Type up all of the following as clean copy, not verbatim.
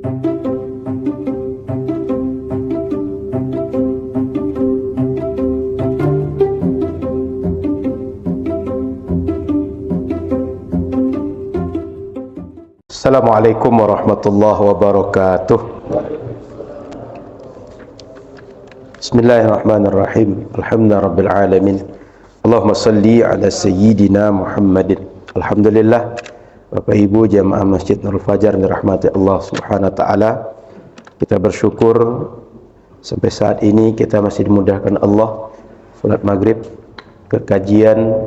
Assalamualaikum warahmatullahi wabarakatuh. Bismillahirrahmanirrahim. Alhamdulillahirabbil alamin. Allahumma salli ala sayyidina Muhammadin. Alhamdulillah, Bapak Ibu jamaah Masjid Nurul Fajar yang dirahmati Allah Subhanahu wa taala. Kita bersyukur sampai saat ini kita masih dimudahkan Allah salat maghrib, kekajian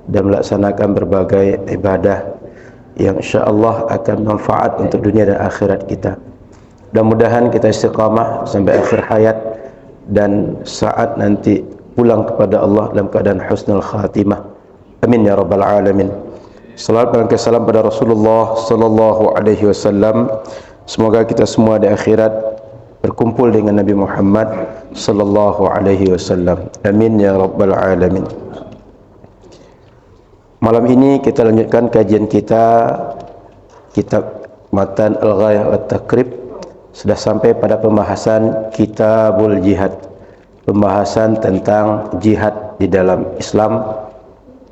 dan melaksanakan berbagai ibadah yang insyaAllah akan manfaat untuk dunia dan akhirat kita. Mudah-mudahan kita istiqamah sampai akhir hayat dan saat nanti pulang kepada Allah dalam keadaan husnul khatimah. Amin ya rabbal alamin. Salawat dan salam pada Rasulullah sallallahu alaihi wasallam. Semoga kita semua di akhirat berkumpul dengan Nabi Muhammad sallallahu alaihi wasallam. Amin ya rabbal alamin. Malam ini kita lanjutkan kajian kita kitab Matan Al-Ghayah wa Taqrib. Sudah sampai pada pembahasan Kitabul Jihad, pembahasan tentang jihad di dalam Islam.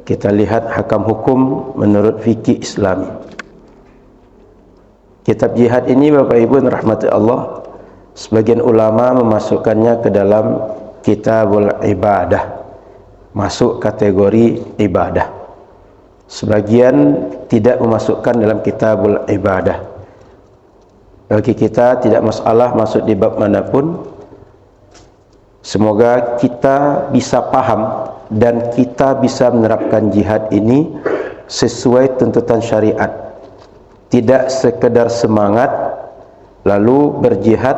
Kita lihat hakam hukum menurut fikih Islami. Kitab jihad ini Bapak Ibu rahmati Allah, sebagian ulama memasukkannya ke dalam Kitabul Ibadah, masuk kategori ibadah. Sebagian tidak memasukkan dalam Kitabul Ibadah. Bagi kita tidak masalah masuk di bab manapun. Semoga kita bisa paham dan kita bisa menerapkan jihad ini sesuai tuntutan syariat. Tidak sekedar semangat lalu berjihad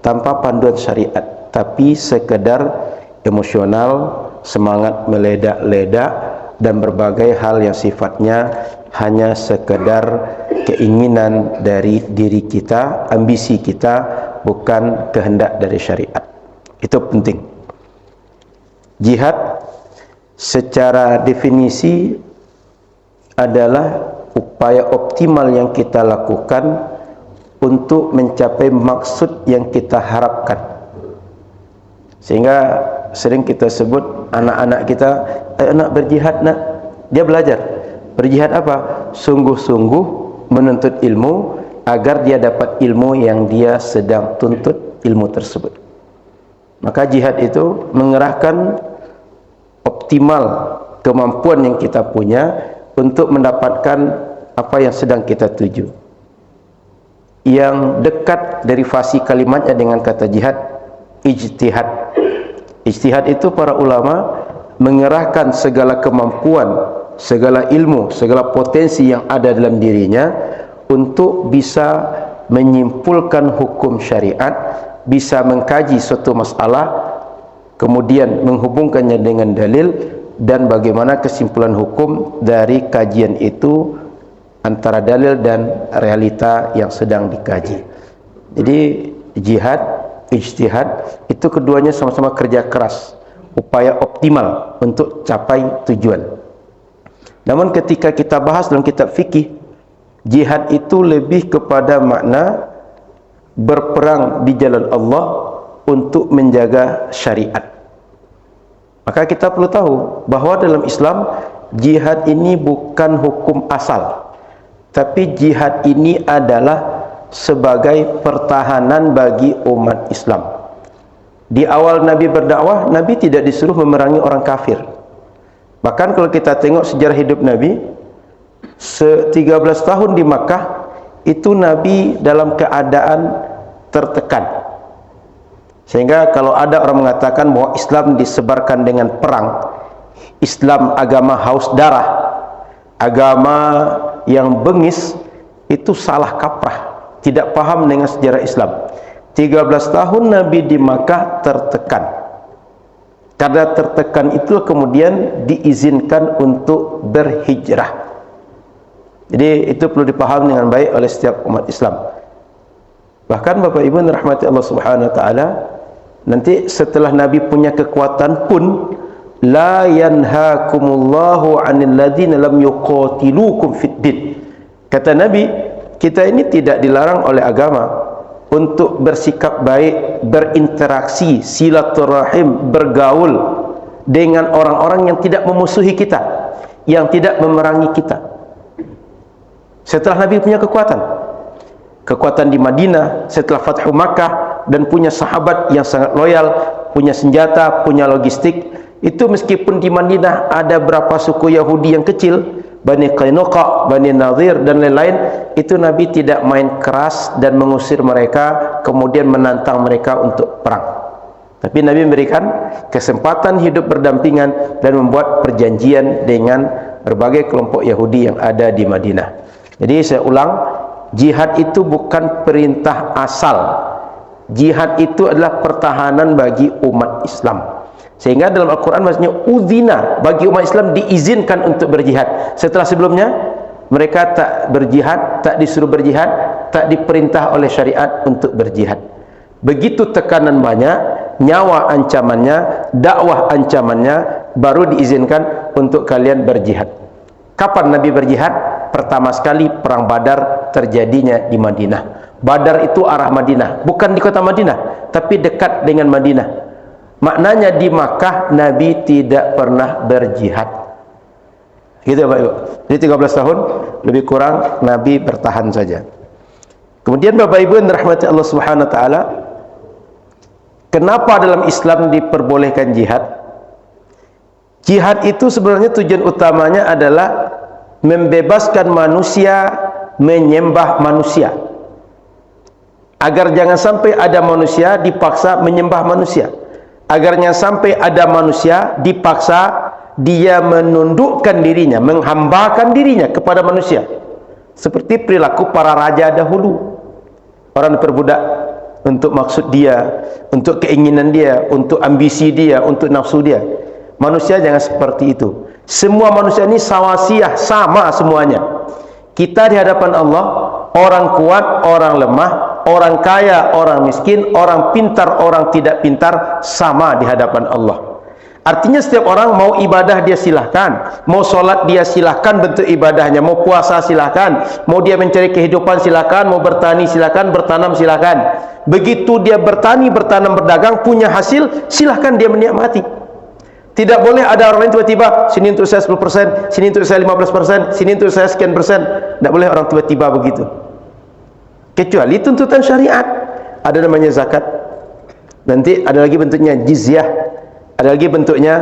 tanpa panduan syariat, tapi sekedar emosional, semangat meledak-ledak dan berbagai hal yang sifatnya hanya sekedar keinginan dari diri kita, ambisi kita, bukan kehendak dari syariat. Itu penting. Jihad secara definisi adalah upaya optimal yang kita lakukan untuk mencapai maksud yang kita harapkan. Sehingga sering kita sebut anak-anak kita, ayo nak berjihad nak. Dia belajar. Berjihad apa? Sungguh-sungguh menuntut ilmu agar dia dapat ilmu yang dia sedang tuntut ilmu tersebut. Maka jihad itu mengerahkan optimal kemampuan yang kita punya untuk mendapatkan apa yang sedang kita tuju. Yang dekat derivasi kalimatnya dengan kata jihad, ijtihad. Ijtihad itu para ulama mengerahkan segala kemampuan, segala ilmu, segala potensi yang ada dalam dirinya untuk bisa menyimpulkan hukum syariat, bisa mengkaji suatu masalah, kemudian menghubungkannya dengan dalil dan bagaimana kesimpulan hukum dari kajian itu antara dalil dan realita yang sedang dikaji. Jadi jihad, ijtihad itu keduanya sama-sama kerja keras, upaya optimal untuk capai tujuan. Namun ketika kita bahas dalam kitab fikih, jihad itu lebih kepada makna berperang di jalan Allah untuk menjaga syariat. Maka kita perlu tahu bahwa dalam Islam jihad ini bukan hukum asal, tapi jihad ini adalah sebagai pertahanan bagi umat Islam. Di awal Nabi berdakwah, Nabi tidak disuruh memerangi orang kafir. Bahkan kalau kita tengok sejarah hidup Nabi, 13 tahun di Makkah itu Nabi dalam keadaan tertekan. Sehingga kalau ada orang mengatakan bahwa Islam disebarkan dengan perang, Islam agama haus darah, agama yang bengis, itu salah kaprah, tidak paham dengan sejarah Islam. 13 tahun Nabi di Makkah tertekan. Karena tertekan itu kemudian diizinkan untuk berhijrah. Jadi itu perlu dipahami dengan baik oleh setiap umat Islam. Bahkan Bapak Ibu rahmati Allah Subhanahu wa taala, nanti setelah Nabi punya kekuatan pun, la yanhaakumullahu 'anil ladzina lam yuqatilukum fid din. Kata Nabi, kita ini tidak dilarang oleh agama untuk bersikap baik, berinteraksi, silaturahim, bergaul dengan orang-orang yang tidak memusuhi kita, yang tidak memerangi kita. Setelah Nabi punya kekuatan di Madinah, setelah Fathu Makkah, dan punya sahabat yang sangat loyal, punya senjata, punya logistik, itu meskipun di Madinah ada berapa suku Yahudi yang kecil, Bani Qainuqa, Bani Nadhir dan lain-lain, itu Nabi tidak main keras dan mengusir mereka kemudian menantang mereka untuk perang. Tapi Nabi memberikan kesempatan hidup berdampingan dan membuat perjanjian dengan berbagai kelompok Yahudi yang ada di Madinah. Jadi saya ulang, jihad itu bukan perintah asal. Jihad itu adalah pertahanan bagi umat Islam. Sehingga dalam Al-Quran maksudnya udzina, bagi umat Islam diizinkan untuk berjihad. Setelah sebelumnya mereka tak berjihad, tak disuruh berjihad, tak diperintah oleh syariat untuk berjihad. Begitu tekanan banyak, nyawa ancamannya, dakwah ancamannya, baru diizinkan untuk kalian berjihad. Kapan Nabi berjihad? Pertama sekali perang Badar terjadinya di Madinah. Badar itu arah Madinah, bukan di kota Madinah, tapi dekat dengan Madinah. Maknanya di Makkah Nabi tidak pernah berjihad. Gitu Bapak Ibu. Jadi 13 tahun lebih kurang Nabi bertahan saja. Kemudian Bapak Ibu yang dirahmati Allah Subhanahu wa taala, kenapa dalam Islam diperbolehkan jihad? Jihad itu sebenarnya tujuan utamanya adalah membebaskan manusia menyembah manusia. Agar jangan sampai ada manusia dipaksa menyembah manusia. Agarnya sampai ada manusia dipaksa dia menundukkan dirinya, menghambakan dirinya kepada manusia. Seperti perilaku para raja dahulu. Orang diperbudak untuk maksud dia, untuk keinginan dia, untuk ambisi dia, untuk nafsu dia. Manusia jangan seperti itu. Semua manusia ini sawasiyah, sama semuanya. Kita di hadapan Allah, orang kuat, orang lemah, orang kaya, orang miskin, orang pintar, orang tidak pintar, sama di hadapan Allah. Artinya setiap orang mau ibadah dia silahkan, mau sholat dia silahkan bentuk ibadahnya, mau puasa silahkan, mau dia mencari kehidupan silahkan, mau bertani silahkan, bertanam silahkan. Begitu dia bertani, bertanam, berdagang, punya hasil, silahkan dia menikmati. Tidak boleh ada orang lain tiba-tiba, sini untuk saya 10%, sini untuk saya 15%, sini untuk saya sekian persen. Tidak boleh orang tiba-tiba begitu. Kecuali tuntutan syariat. Ada namanya zakat. Nanti ada lagi bentuknya jizyah. Ada lagi bentuknya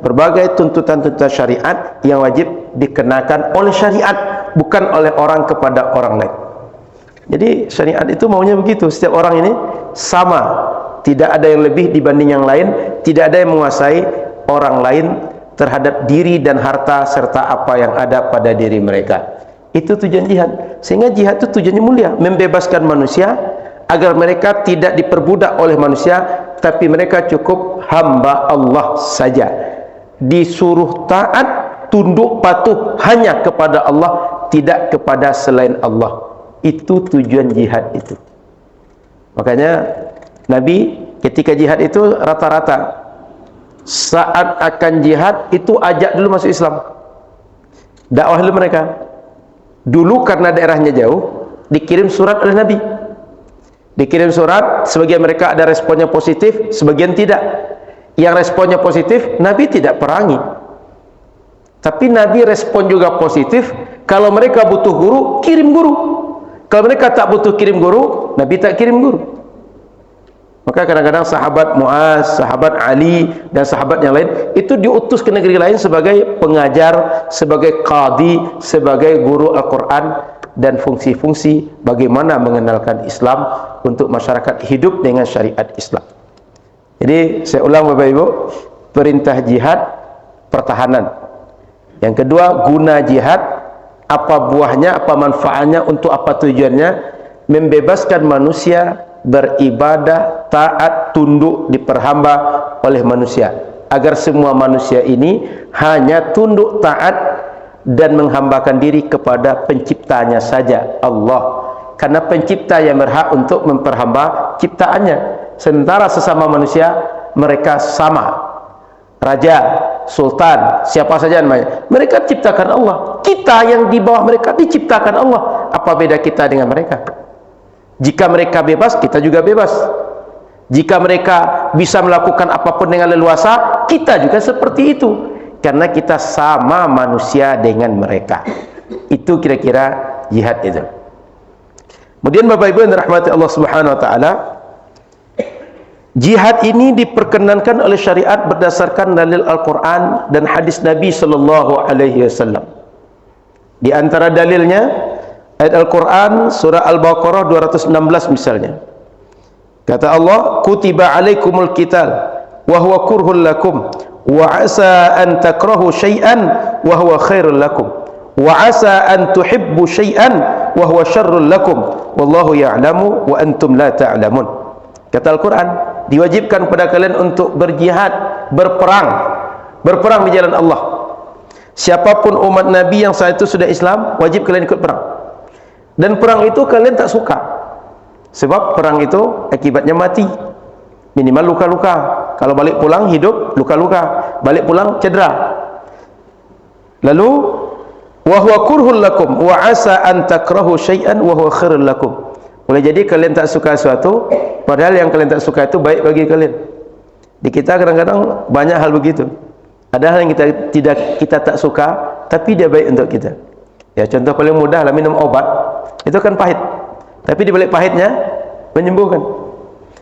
berbagai tuntutan-tuntutan syariat yang wajib dikenakan oleh syariat, bukan oleh orang kepada orang lain. Jadi syariat itu maunya begitu. Setiap orang ini sama. Tidak ada yang lebih dibanding yang lain. Tidak ada yang menguasai orang lain terhadap diri dan harta serta apa yang ada pada diri mereka. Itu tujuan jihad. Sehingga jihad itu tujuannya mulia, membebaskan manusia agar mereka tidak diperbudak oleh manusia, tapi mereka cukup hamba Allah saja. Disuruh taat, tunduk patuh hanya kepada Allah, tidak kepada selain Allah. Itu tujuan jihad itu. Makanya Nabi ketika jihad itu rata-rata saat akan jihad itu ajak dulu masuk Islam, dakwah dulu mereka. Dulu karena daerahnya jauh, dikirim surat oleh Nabi. Dikirim surat, sebagian mereka ada responnya positif, sebagian tidak. Yang responnya positif, Nabi tidak perangi. Tapi Nabi respon juga positif, kalau mereka butuh guru, kirim guru. Kalau mereka tak butuh kirim guru, Nabi tak kirim guru. Maka kadang-kadang sahabat Muaz, sahabat Ali, dan sahabat yang lain itu diutus ke negeri lain sebagai pengajar, sebagai qadi, sebagai guru Al-Quran, dan fungsi-fungsi bagaimana mengenalkan Islam untuk masyarakat hidup dengan syariat Islam. Jadi saya ulang Bapak Ibu, perintah jihad, pertahanan. Yang kedua, guna jihad, apa buahnya, apa manfaatnya, untuk apa tujuannya? Membebaskan manusia beribadah, taat, tunduk, diperhamba oleh manusia, agar semua manusia ini hanya tunduk, taat, dan menghambakan diri kepada penciptanya saja, Allah. Karena pencipta yang berhak untuk memperhamba ciptaannya. Sementara sesama manusia mereka sama. Raja, sultan, siapa saja namanya, mereka ciptakan Allah. Kita yang di bawah mereka diciptakan Allah. Apa beda kita dengan mereka? Jika mereka bebas, kita juga bebas. Jika mereka bisa melakukan apapun dengan leluasa, kita juga seperti itu. Karena kita sama manusia dengan mereka. Itu kira-kira jihad itu. Kemudian Bapak Ibu yang dirahmati Allah Subhanahu wa taala, jihad ini diperkenankan oleh syariat berdasarkan dalil Al-Qur'an dan hadis Nabi sallallahu alaihi wasallam. Di antara dalilnya ayat Al-Qur'an surah Al-Baqarah 216 misalnya. Kata Allah, kutiba alaikumul qital wa huwa kurhul lakum wa asa an takrahu syai'an wa huwa khairul lakum wa asa an tuhibbu syai'an wa huwa syarrul lakum wallahu ya'lamu wa antum la ta'lamun. Kata Al-Quran, diwajibkan kepada kalian untuk berjihad, berperang di jalan Allah. Siapapun umat Nabi yang saat itu sudah Islam, wajib kalian ikut perang. Dan perang itu kalian tak suka, sebab perang itu akibatnya mati, minimal luka-luka. Kalau balik pulang hidup, luka-luka. Balik pulang cedera. Lalu wa huwa kurhul lakum wa asa an takrahu syai'an wa huwa khairul lakum. Boleh jadi kalian tak suka sesuatu, padahal yang kalian tak suka itu baik bagi kalian. Di kita kadang-kadang banyak hal begitu. Ada hal yang kita tak suka, tapi dia baik untuk kita. Ya, contoh paling mudah lah, minum obat. Itu kan pahit, tapi di balik pahitnya menyembuhkan.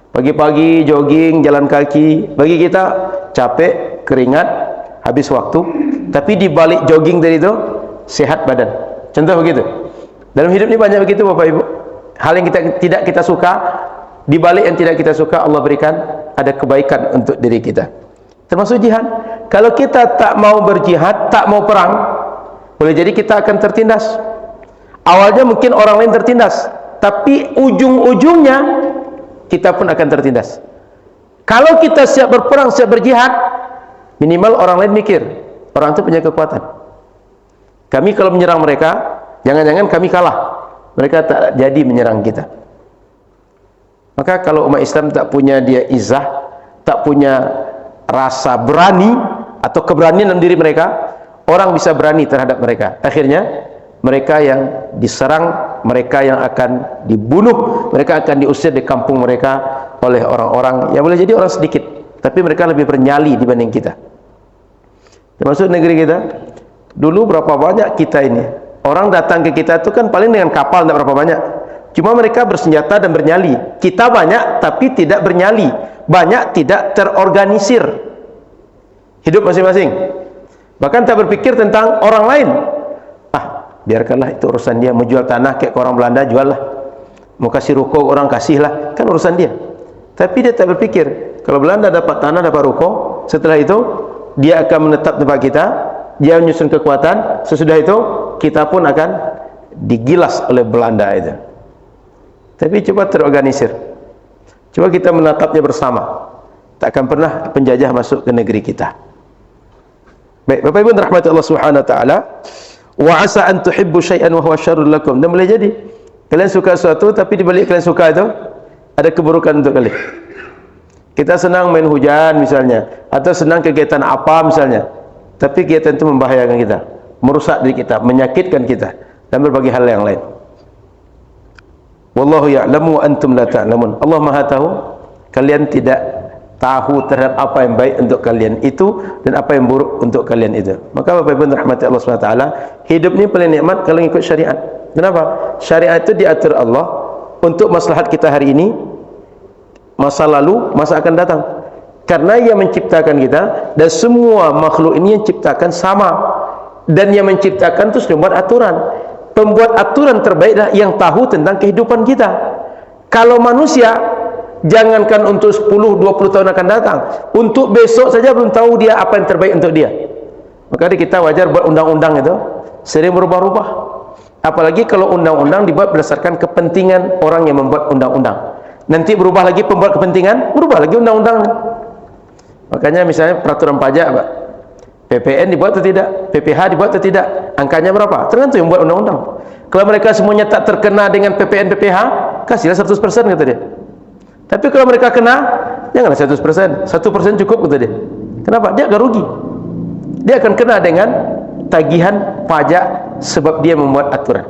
Pagi-pagi jogging, jalan kaki, bagi kita capek, keringat, habis waktu, tapi di balik jogging dari itu sehat badan. Contoh begitu. Dalam hidup ini banyak begitu Bapak Ibu. Hal yang tidak kita suka, di balik yang tidak kita suka, Allah berikan ada kebaikan untuk diri kita. Termasuk jihad. Kalau kita tak mau berjihad, tak mau perang, boleh jadi kita akan tertindas. Awalnya mungkin orang lain tertindas, tapi ujung-ujungnya kita pun akan tertindas. Kalau kita siap berperang, siap berjihad, minimal orang lain mikir, orang itu punya kekuatan. Kami kalau menyerang mereka, jangan-jangan kami kalah, mereka tak jadi menyerang kita. Maka kalau umat Islam tak punya dia izah, tak punya rasa berani atau keberanian dalam diri mereka, orang bisa berani terhadap mereka. Akhirnya mereka yang diserang, mereka yang akan dibunuh, mereka akan diusir di kampung mereka oleh orang-orang yang boleh jadi orang sedikit, tapi mereka lebih bernyali dibanding kita. Termasuk negeri kita. Dulu berapa banyak kita ini, orang datang ke kita itu kan paling dengan kapal, tidak berapa banyak. Cuma mereka bersenjata dan bernyali. Kita banyak tapi tidak bernyali, banyak tidak terorganisir hidup masing-masing. Bahkan tak berpikir tentang orang lain. Biarkanlah itu urusan dia. Mau jual tanah kayak ke orang Belanda, juallah. Mau kasih ruko orang, kasihlah, kan urusan dia. Tapi dia tak berpikir, kalau Belanda dapat tanah, dapat ruko, setelah itu dia akan menetap tempat kita, dia menyusun kekuatan, sesudah itu kita pun akan digilas oleh Belanda itu. Tapi coba terorganisir, coba kita menatapnya bersama, tak akan pernah penjajah masuk ke negeri kita. Baik, Bapak Ibu rahmati Allah Subhanahu wa taala, wa asa an tuhibbu syai'an wa huwa syarrul lakum. Dan boleh jadi kalian suka sesuatu, tapi di balik kalian suka itu ada keburukan untuk kalian. Kita senang main hujan misalnya, atau senang kegiatan apa misalnya, tapi kegiatan itu membahayakan kita, merusak diri kita, menyakitkan kita, dan berbagai hal yang lain. Wallahu ya'lamu wa antum la ta'lamun. Allah Maha tahu, kalian tidak tahu terhadap apa yang baik untuk kalian itu dan apa yang buruk untuk kalian itu. Maka Bapak Ibu rahmati Allah SWT, hidup ini paling nikmat kalau ikut syariat. Kenapa? Syariat itu diatur Allah untuk maslahat kita hari ini, masa lalu, masa akan datang. Karena Ia menciptakan kita, dan semua makhluk ini yang ciptakan sama, dan Yang menciptakan itu sudah membuat aturan. Pembuat aturan terbaiklah yang tahu tentang kehidupan kita. Kalau manusia, jangankan untuk 10-20 tahun akan datang, untuk besok saja belum tahu dia apa yang terbaik untuk dia. Maka kita wajar buat undang-undang itu sering berubah-ubah. Apalagi kalau undang-undang dibuat berdasarkan kepentingan orang yang membuat undang-undang. Nanti berubah lagi pembuat kepentingan, berubah lagi undang-undang. Makanya misalnya peraturan pajak, Pak, PPN dibuat atau tidak, PPH dibuat atau tidak, angkanya berapa, tergantung yang buat undang-undang. Kalau mereka semuanya tak terkena dengan PPN, PPH, kasihlah 100% kata dia. Tapi kalau mereka kena, janganlah 100%, 1% cukup kata dia. Kenapa? Dia akan rugi. Dia akan kena dengan tagihan pajak sebab dia membuat aturan.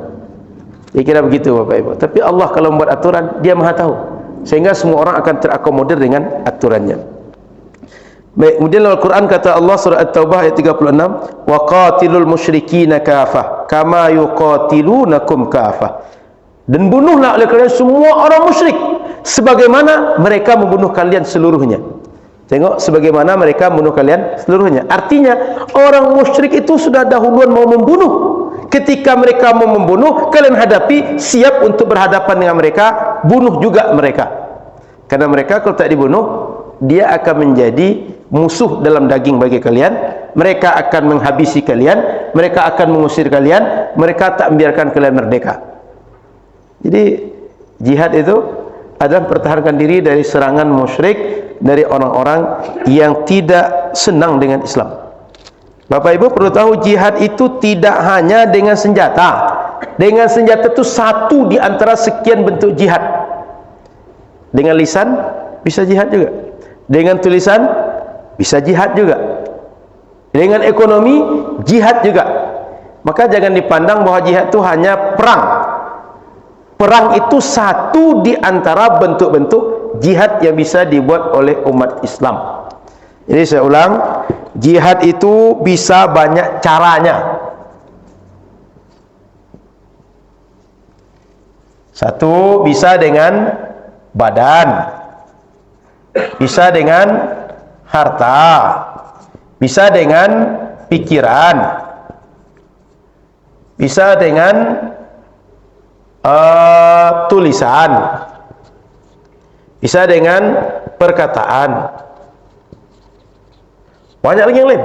Dia kira begitu Bapak Ibu. Tapi Allah kalau membuat aturan, Dia Maha tahu, sehingga semua orang akan terakomodir dengan aturannya. Baik, kemudian Al-Quran kata Allah surah At-Taubah ayat 36, wa qatilul musyrikina kafah kama yuqatilunakum kafah, dan bunuhlah oleh kalian semua orang musyrik sebagaimana mereka membunuh kalian seluruhnya. Tengok, sebagaimana mereka membunuh kalian seluruhnya. Artinya orang musyrik itu sudah dahuluan mau membunuh. Ketika mereka mau membunuh, kalian hadapi, siap untuk berhadapan dengan mereka, bunuh juga mereka. Karena mereka kalau tak dibunuh, dia akan menjadi musuh dalam daging bagi kalian. Mereka akan menghabisi kalian, mereka akan mengusir kalian, mereka tak membiarkan kalian merdeka. Jadi jihad itu adalah mempertahankan diri dari serangan musyrik, dari orang-orang yang tidak senang dengan Islam. Bapak Ibu perlu tahu, jihad itu tidak hanya dengan senjata. Dengan senjata itu satu di antara sekian bentuk jihad. Dengan lisan bisa jihad juga, dengan tulisan bisa jihad juga, dengan ekonomi jihad juga. Maka jangan dipandang bahwa jihad itu hanya perang. Perang itu satu di antara bentuk-bentuk jihad yang bisa dibuat oleh umat Islam. Jadi saya ulang, jihad itu bisa banyak caranya. Satu, bisa dengan badan, bisa dengan harta, bisa dengan pikiran, bisa dengan tulisan, bisa dengan perkataan, banyak lagi yang lain.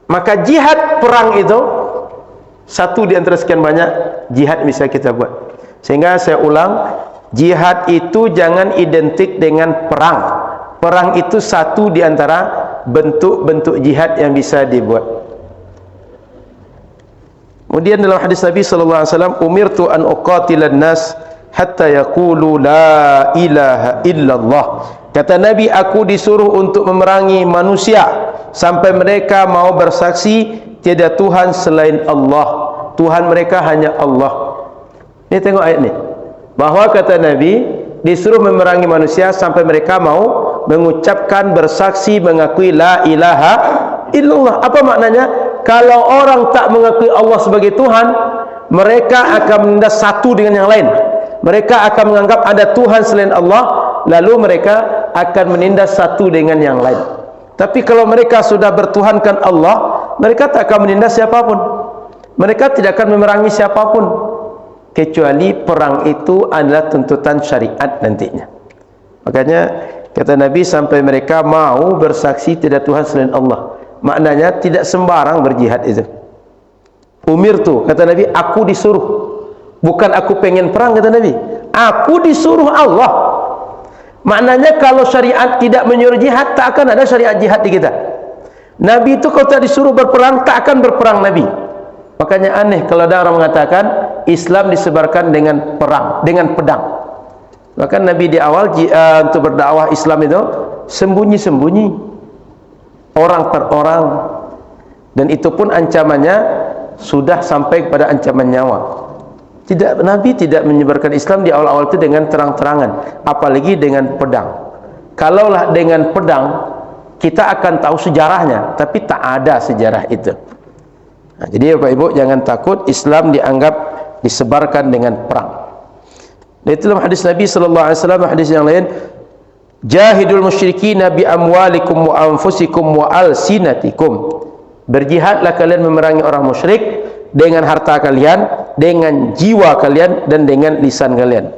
Maka jihad perang itu satu di antara sekian banyak jihad bisa kita buat. Sehingga saya ulang, jihad itu jangan identik dengan perang. Perang itu satu di antara bentuk-bentuk jihad yang bisa dibuat. Kemudian dalam hadis Nabi sallallahu alaihi wasallam, umirtu an uqatilan nas hatta yaqulu la ilaha illallah. Kata Nabi, aku disuruh untuk memerangi manusia sampai mereka mau bersaksi tiada Tuhan selain Allah. Tuhan mereka hanya Allah. Ini tengok ayat ni. Bahawa kata Nabi disuruh memerangi manusia sampai mereka mau mengucapkan, bersaksi, mengakui la ilaha illallah. Apa maknanya? Kalau orang tak mengakui Allah sebagai Tuhan, mereka akan menindas satu dengan yang lain. Mereka akan menganggap ada Tuhan selain Allah, lalu mereka akan menindas satu dengan yang lain. Tapi kalau mereka sudah bertuhankan Allah, mereka tak akan menindas siapapun. Mereka tidak akan memerangi siapapun, kecuali perang itu adalah tuntutan syariat nantinya. Makanya kata Nabi, sampai mereka mau bersaksi tidak Tuhan selain Allah. Maknanya tidak sembarang berjihad itu. Umirtu, kata Nabi, aku disuruh. Bukan aku pengen perang, kata Nabi. Aku disuruh Allah. Maknanya kalau syariat tidak menyuruh jihad, tak akan ada syariat jihad di kita. Nabi itu kalau tak disuruh berperang, tak akan berperang Nabi. Makanya aneh kalau ada orang mengatakan Islam disebarkan dengan perang, dengan pedang. Bahkan Nabi di awal untuk berdakwah Islam itu sembunyi-sembunyi, orang per orang, dan itu pun ancamannya sudah sampai kepada ancaman nyawa. Tidak, Nabi tidak menyebarkan Islam di awal-awal itu dengan terang-terangan, apalagi dengan pedang. Kalaulah dengan pedang, kita akan tahu sejarahnya, tapi tak ada sejarah itu. Nah, jadi Bapak Ibu jangan takut Islam dianggap disebarkan dengan perang. Dan itu dalam hadis Nabi sallallahu alaihi wasallam, hadis yang lain, jahidul musyrikin bi amwalikum wa anfusikum wa alsinatikum. Berjihadlah kalian memerangi orang musyrik dengan harta kalian, dengan jiwa kalian, dan dengan lisan kalian.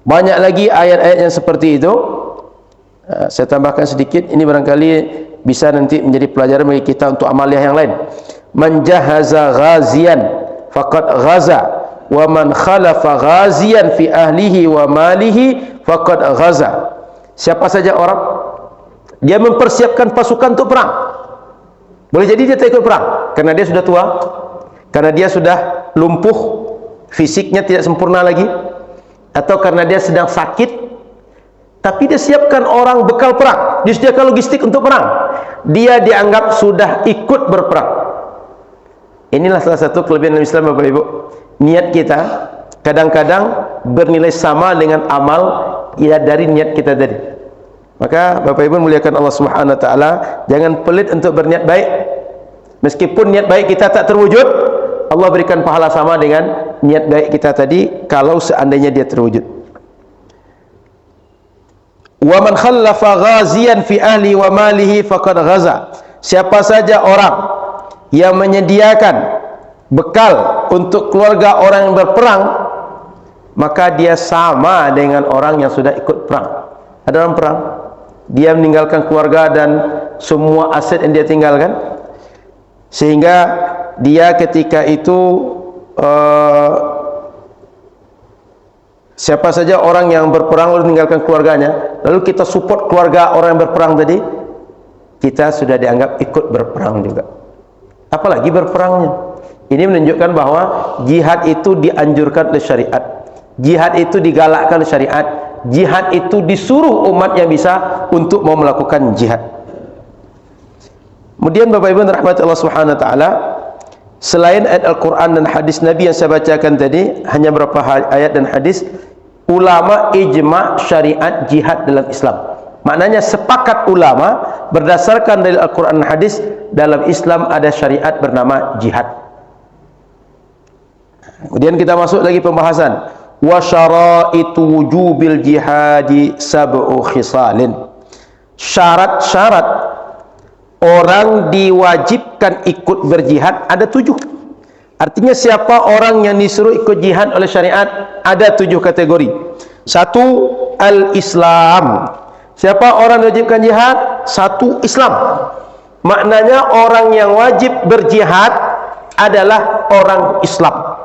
Banyak lagi ayat-ayat yang seperti itu. Saya tambahkan sedikit, ini barangkali bisa nanti menjadi pelajaran bagi kita untuk amaliah yang lain. Man jahaza ghazian faqad ghaza, wa man khalafa ghazian fi ahlihi wa malihi faqad ghaza. Siapa saja orang dia mempersiapkan pasukan untuk perang, boleh jadi dia tak ikut perang karena dia sudah tua, karena dia sudah lumpuh, fisiknya tidak sempurna lagi, atau karena dia sedang sakit, tapi dia siapkan orang bekal perang, disediakan logistik untuk perang, dia dianggap sudah ikut berperang. Inilah salah satu kelebihan Islam, Bapak Ibu. Niat kita kadang-kadang bernilai sama dengan amal ya dari niat kita tadi. Maka Bapak Ibu muliakan Allah Subhanahu wa taala, jangan pelit untuk berniat baik. Meskipun niat baik kita tak terwujud, Allah berikan pahala sama dengan niat baik kita tadi kalau seandainya dia terwujud. Wa man khallafa ghaziyan fi ahli wa malihi faqad ghaza. Siapa saja orang yang menyediakan bekal untuk keluarga orang yang berperang, maka dia sama dengan orang yang sudah ikut perang. Ada orang perang, dia meninggalkan keluarga dan semua aset yang dia tinggalkan, sehingga dia ketika itu siapa saja orang yang berperang lalu meninggalkan keluarganya, lalu kita support keluarga orang yang berperang tadi, kita sudah dianggap ikut berperang juga. Apalagi berperangnya. Ini menunjukkan bahwa jihad itu dianjurkan oleh syariat, jihad itu digalakkan oleh syariat, jihad itu disuruh umat yang bisa untuk mau melakukan jihad. Kemudian Bapak Ibu rahmati Allah Subhanahu wa taala, selain ayat Al-Quran dan hadis Nabi yang saya bacakan tadi, hanya beberapa ayat dan hadis, ulama ijma' syariat jihad dalam Islam. Maknanya sepakat ulama berdasarkan dari Al-Quran dan hadis, dalam Islam ada syariat bernama jihad. Kemudian kita masuk lagi pembahasan wa syaraitu wujubil jihadi sab'u khisalin. Syarat-syarat orang diwajibkan ikut berjihad ada 7. Artinya siapa orang yang disuruh ikut jihad oleh syariat, ada 7 kategori. 1, al-Islam. Siapa orang yang diwajibkan jihad? 1, Islam. Maknanya orang yang wajib berjihad adalah orang Islam.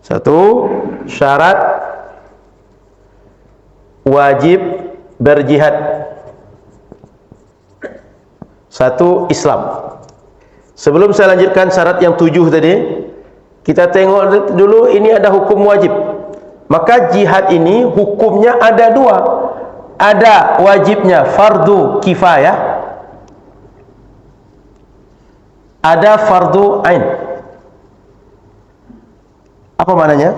1, syarat wajib berjihad. 1, Islam. Sebelum saya lanjutkan syarat yang 7 tadi, kita tengok dulu ini ada hukum wajib. Maka jihad ini hukumnya ada 2. Ada wajibnya fardu kifayah, ada fardu ain. Apa maknanya?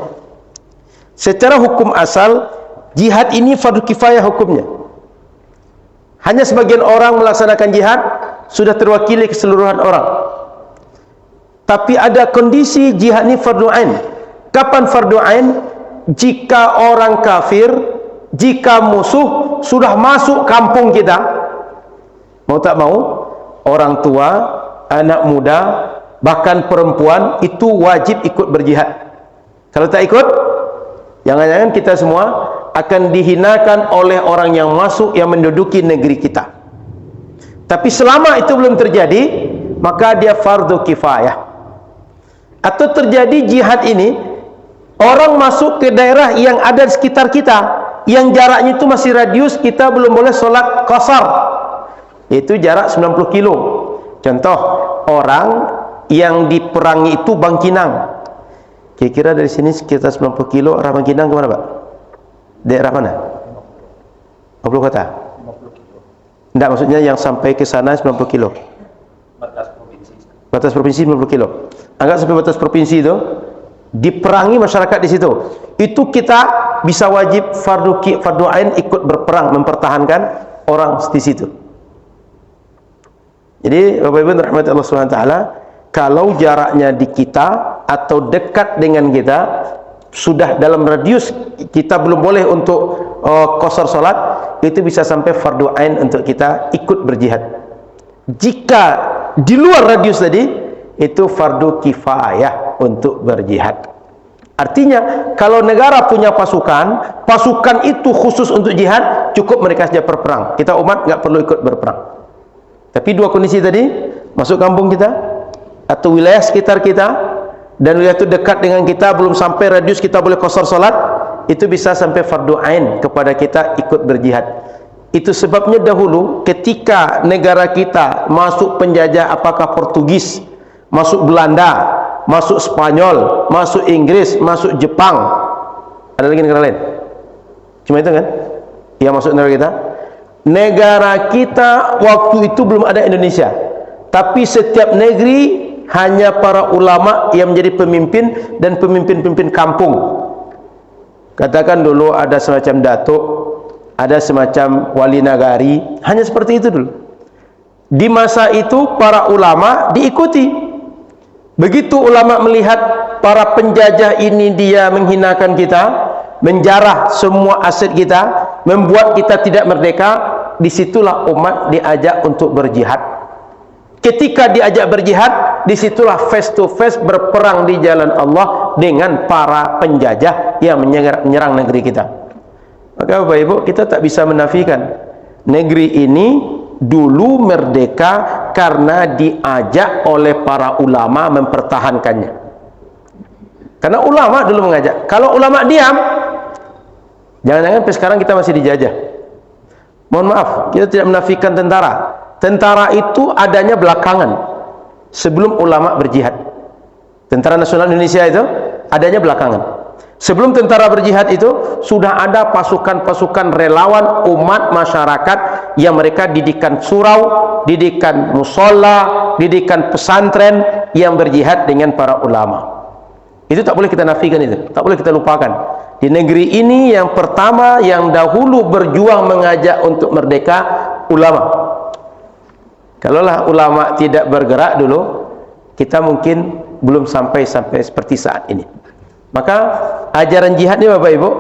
Secara hukum asal, jihad ini fardu kifayah hukumnya. Hanya sebagian orang melaksanakan jihad, sudah terwakili keseluruhan orang. Tapi ada kondisi jihad ini fardu ain. Kapan fardu ain? Jika orang kafir, jika musuh sudah masuk kampung kita, mau tak mau, orang tua, anak muda, bahkan perempuan, itu wajib ikut berjihad. Kalau tak ikut, jangan-jangan kita semua akan dihinakan oleh orang yang masuk, yang menduduki negeri kita. Tapi selama itu belum terjadi, maka dia fardu kifayah. Atau terjadi jihad ini, orang masuk ke daerah yang ada di sekitar kita, yang jaraknya itu masih radius, kita belum boleh sholat qasar, yaitu jarak 90 kilo. Contoh, orang yang diperangi itu Bangkinang. Kira-kira dari sini sekitar 90 kilo, arah Bangkinang kemana Pak? Daerah mana? 50 kota? 50 kilo. Tidak, maksudnya yang sampai ke sana 90 kilo. Batas provinsi. Batas provinsi 90 kilo. Anggap sampai batas provinsi itu, diperangi masyarakat di situ. Itu kita bisa wajib fardu ain ikut berperang, mempertahankan orang di situ. Jadi Bapak Ibu rahmati Allah Subhanahu wa taala, kalau jaraknya di kita atau dekat dengan kita, sudah dalam radius kita belum boleh untuk qasar salat, itu bisa sampai fardu ain untuk kita ikut berjihad. Jika di luar radius tadi, itu fardu kifayah untuk berjihad. Artinya kalau negara punya pasukan, pasukan itu khusus untuk jihad, cukup mereka saja berperang. Kita umat nggak perlu ikut berperang. Tapi 2 kondisi tadi, masuk kampung kita atau wilayah sekitar kita, dan wilayah itu dekat dengan kita, belum sampai radius kita boleh qasar salat, itu bisa sampai fardu ain kepada kita ikut berjihad. Itu sebabnya dahulu ketika negara kita masuk penjajah, apakah Portugis, masuk Belanda, masuk Spanyol, masuk Inggris, masuk Jepang, ada lagi negara lain? Cuma itu kan yang masuk negara kita. Negara kita waktu itu belum ada Indonesia, tapi setiap negeri hanya para ulama yang menjadi pemimpin dan pemimpin-pemimpin kampung. Katakan dulu ada semacam datuk, ada semacam wali nagari, hanya seperti itu dulu. Di masa itu para ulama diikuti. Begitu ulama melihat para penjajah ini dia menghinakan kita, menjarah semua aset kita, membuat kita tidak merdeka, disitulah umat diajak untuk berjihad. Ketika diajak berjihad, disitulah face to face berperang di jalan Allah dengan para penjajah yang menyerang negeri kita. Maka Bapak Ibu, kita tak bisa menafikan negeri ini dulu merdeka karena diajak oleh para ulama mempertahankannya. Karena ulama dulu mengajak. Kalau ulama diam, jangan-jangan sampai sekarang kita masih dijajah. Mohon maaf, kita tidak menafikan tentara. Tentara itu adanya belakangan, sebelum ulama berjihad. Tentara Nasional Indonesia itu adanya belakangan. Sebelum tentara berjihad itu sudah ada pasukan-pasukan relawan umat masyarakat yang mereka didikan surau, didikan musola, didikan pesantren yang berjihad dengan para ulama. Itu tak boleh kita nafikan, itu tak boleh kita lupakan. Di negeri ini yang pertama yang dahulu berjuang mengajak untuk merdeka ulama. Kalaulah ulama tidak bergerak dulu, kita mungkin belum sampai seperti saat ini. Maka ajaran jihad ini Bapak Ibu,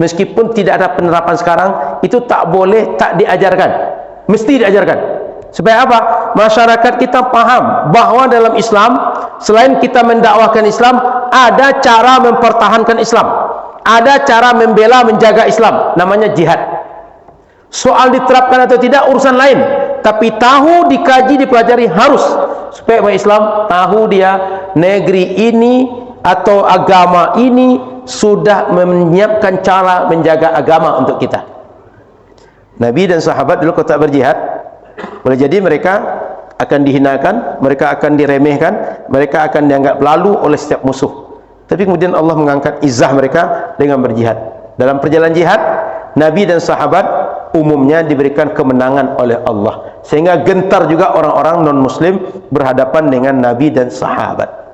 meskipun tidak ada penerapan sekarang, itu tak boleh tak diajarkan, mesti diajarkan. Supaya apa? Masyarakat kita paham bahwa dalam Islam, selain kita mendakwahkan Islam, ada cara mempertahankan Islam, ada cara membela, menjaga Islam, namanya jihad. Soal diterapkan atau tidak urusan lain, tapi tahu, dikaji, dipelajari harus, supaya umat Islam tahu dia negeri ini atau agama ini sudah menyiapkan cara menjaga agama untuk kita. Nabi dan sahabat dulu kalau tak berjihad, boleh jadi mereka akan dihinakan, mereka akan diremehkan, mereka akan dianggap lalu oleh setiap musuh. Tapi kemudian Allah mengangkat izzah mereka dengan berjihad. Dalam perjalanan jihad, Nabi dan sahabat umumnya diberikan kemenangan oleh Allah, sehingga gentar juga orang-orang non-muslim berhadapan dengan Nabi dan sahabat.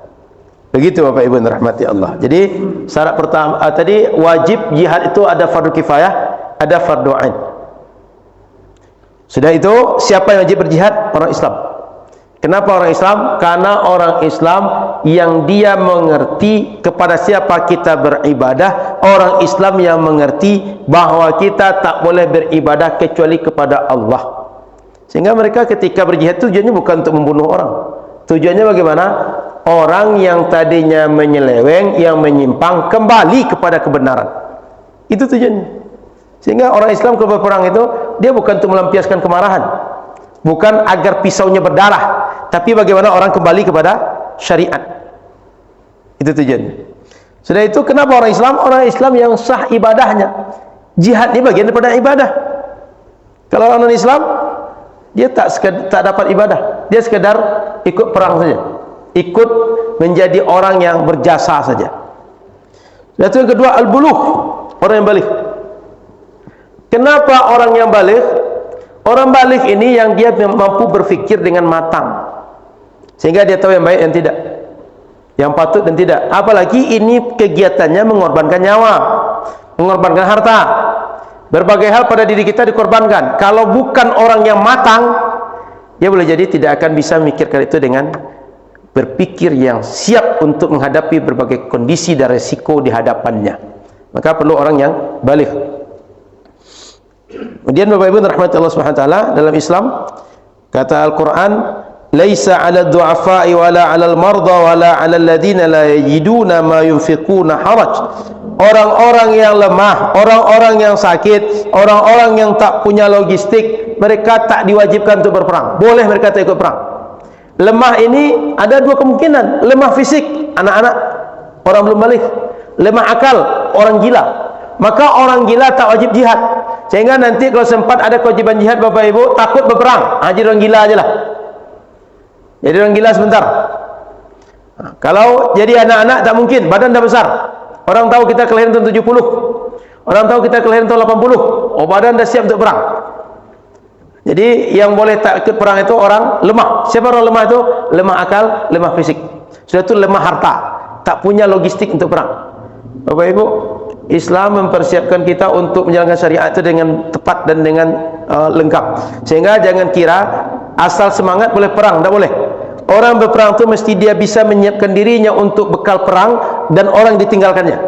Begitu Bapak Ibu rahmati Allah. Jadi syarat pertama tadi, wajib jihad itu ada fardu kifayah, ada fardu ain. Sudah itu, siapa yang wajib berjihad? Orang Islam. Kenapa orang Islam? Karena orang Islam yang dia mengerti kepada siapa kita beribadah, orang Islam yang mengerti bahwa kita tak boleh beribadah kecuali kepada Allah. Sehingga mereka ketika berjihad tujuannya bukan untuk membunuh orang. Tujuannya bagaimana? Orang yang tadinya menyeleweng, yang menyimpang, kembali kepada kebenaran. Itu tujuannya. Sehingga orang Islam kalau berperang itu, dia bukan untuk melampiaskan kemarahan, bukan agar pisaunya berdarah, tapi bagaimana orang kembali kepada syariat. Itu tujuannya. Sudah itu, kenapa orang Islam? Orang Islam yang sah ibadahnya. Jihad ini bagian daripada ibadah. Kalau orang non-Islam, dia tak dapat ibadah, dia sekedar ikut perang saja, ikut menjadi orang yang berjasa saja. Dan yang kedua, al-buluh, orang yang balik. Kenapa orang yang balik? Orang balik ini yang dia mampu berfikir dengan matang, sehingga dia tahu yang baik dan tidak, yang patut dan tidak. Apalagi ini kegiatannya mengorbankan nyawa, mengorbankan harta, berbagai hal pada diri kita dikorbankan. Kalau bukan orang yang matang, dia boleh jadi tidak akan bisa memikirkan itu dengan berpikir yang siap untuk menghadapi berbagai kondisi dan resiko di hadapannya. Maka perlu orang yang balik. Kemudian Bapak Ibu rahmati Allah Subhanahu wa taala, dalam Islam kata Al-Qur'an, laisa 'alal du'afa'i wala 'alal marda wala 'alal ladzina la yajiduna ma yunfiquna haraj. Orang-orang yang lemah, orang-orang yang sakit, orang-orang yang tak punya logistik, mereka tak diwajibkan untuk berperang. Boleh mereka tak ikut perang. Lemah ini ada dua kemungkinan: lemah fisik, anak-anak, orang belum balik; lemah akal, orang gila. Maka orang gila tak wajib jihad. Sehingga nanti kalau sempat ada kewajiban jihad Bapak Ibu, takut berperang, jadi orang gila aja lah. Jadi orang gila sebentar. Kalau jadi anak-anak tak mungkin, badan dah besar. Orang tahu kita kelahiran tahun 70, orang tahu kita kelahiran tahun 80, oh badan dah siap untuk perang. Jadi yang boleh tak ikut perang itu orang lemah. Siapa orang lemah itu? Lemah akal, lemah fisik. Sudah itu lemah harta, tak punya logistik untuk perang. Bapak Ibu, Islam mempersiapkan kita untuk menjalankan syariat itu dengan tepat dan dengan lengkap. Sehingga jangan kira asal semangat boleh perang, tak boleh. Orang berperang itu mesti dia bisa menyiapkan dirinya untuk bekal perang dan orang ditinggalkannya.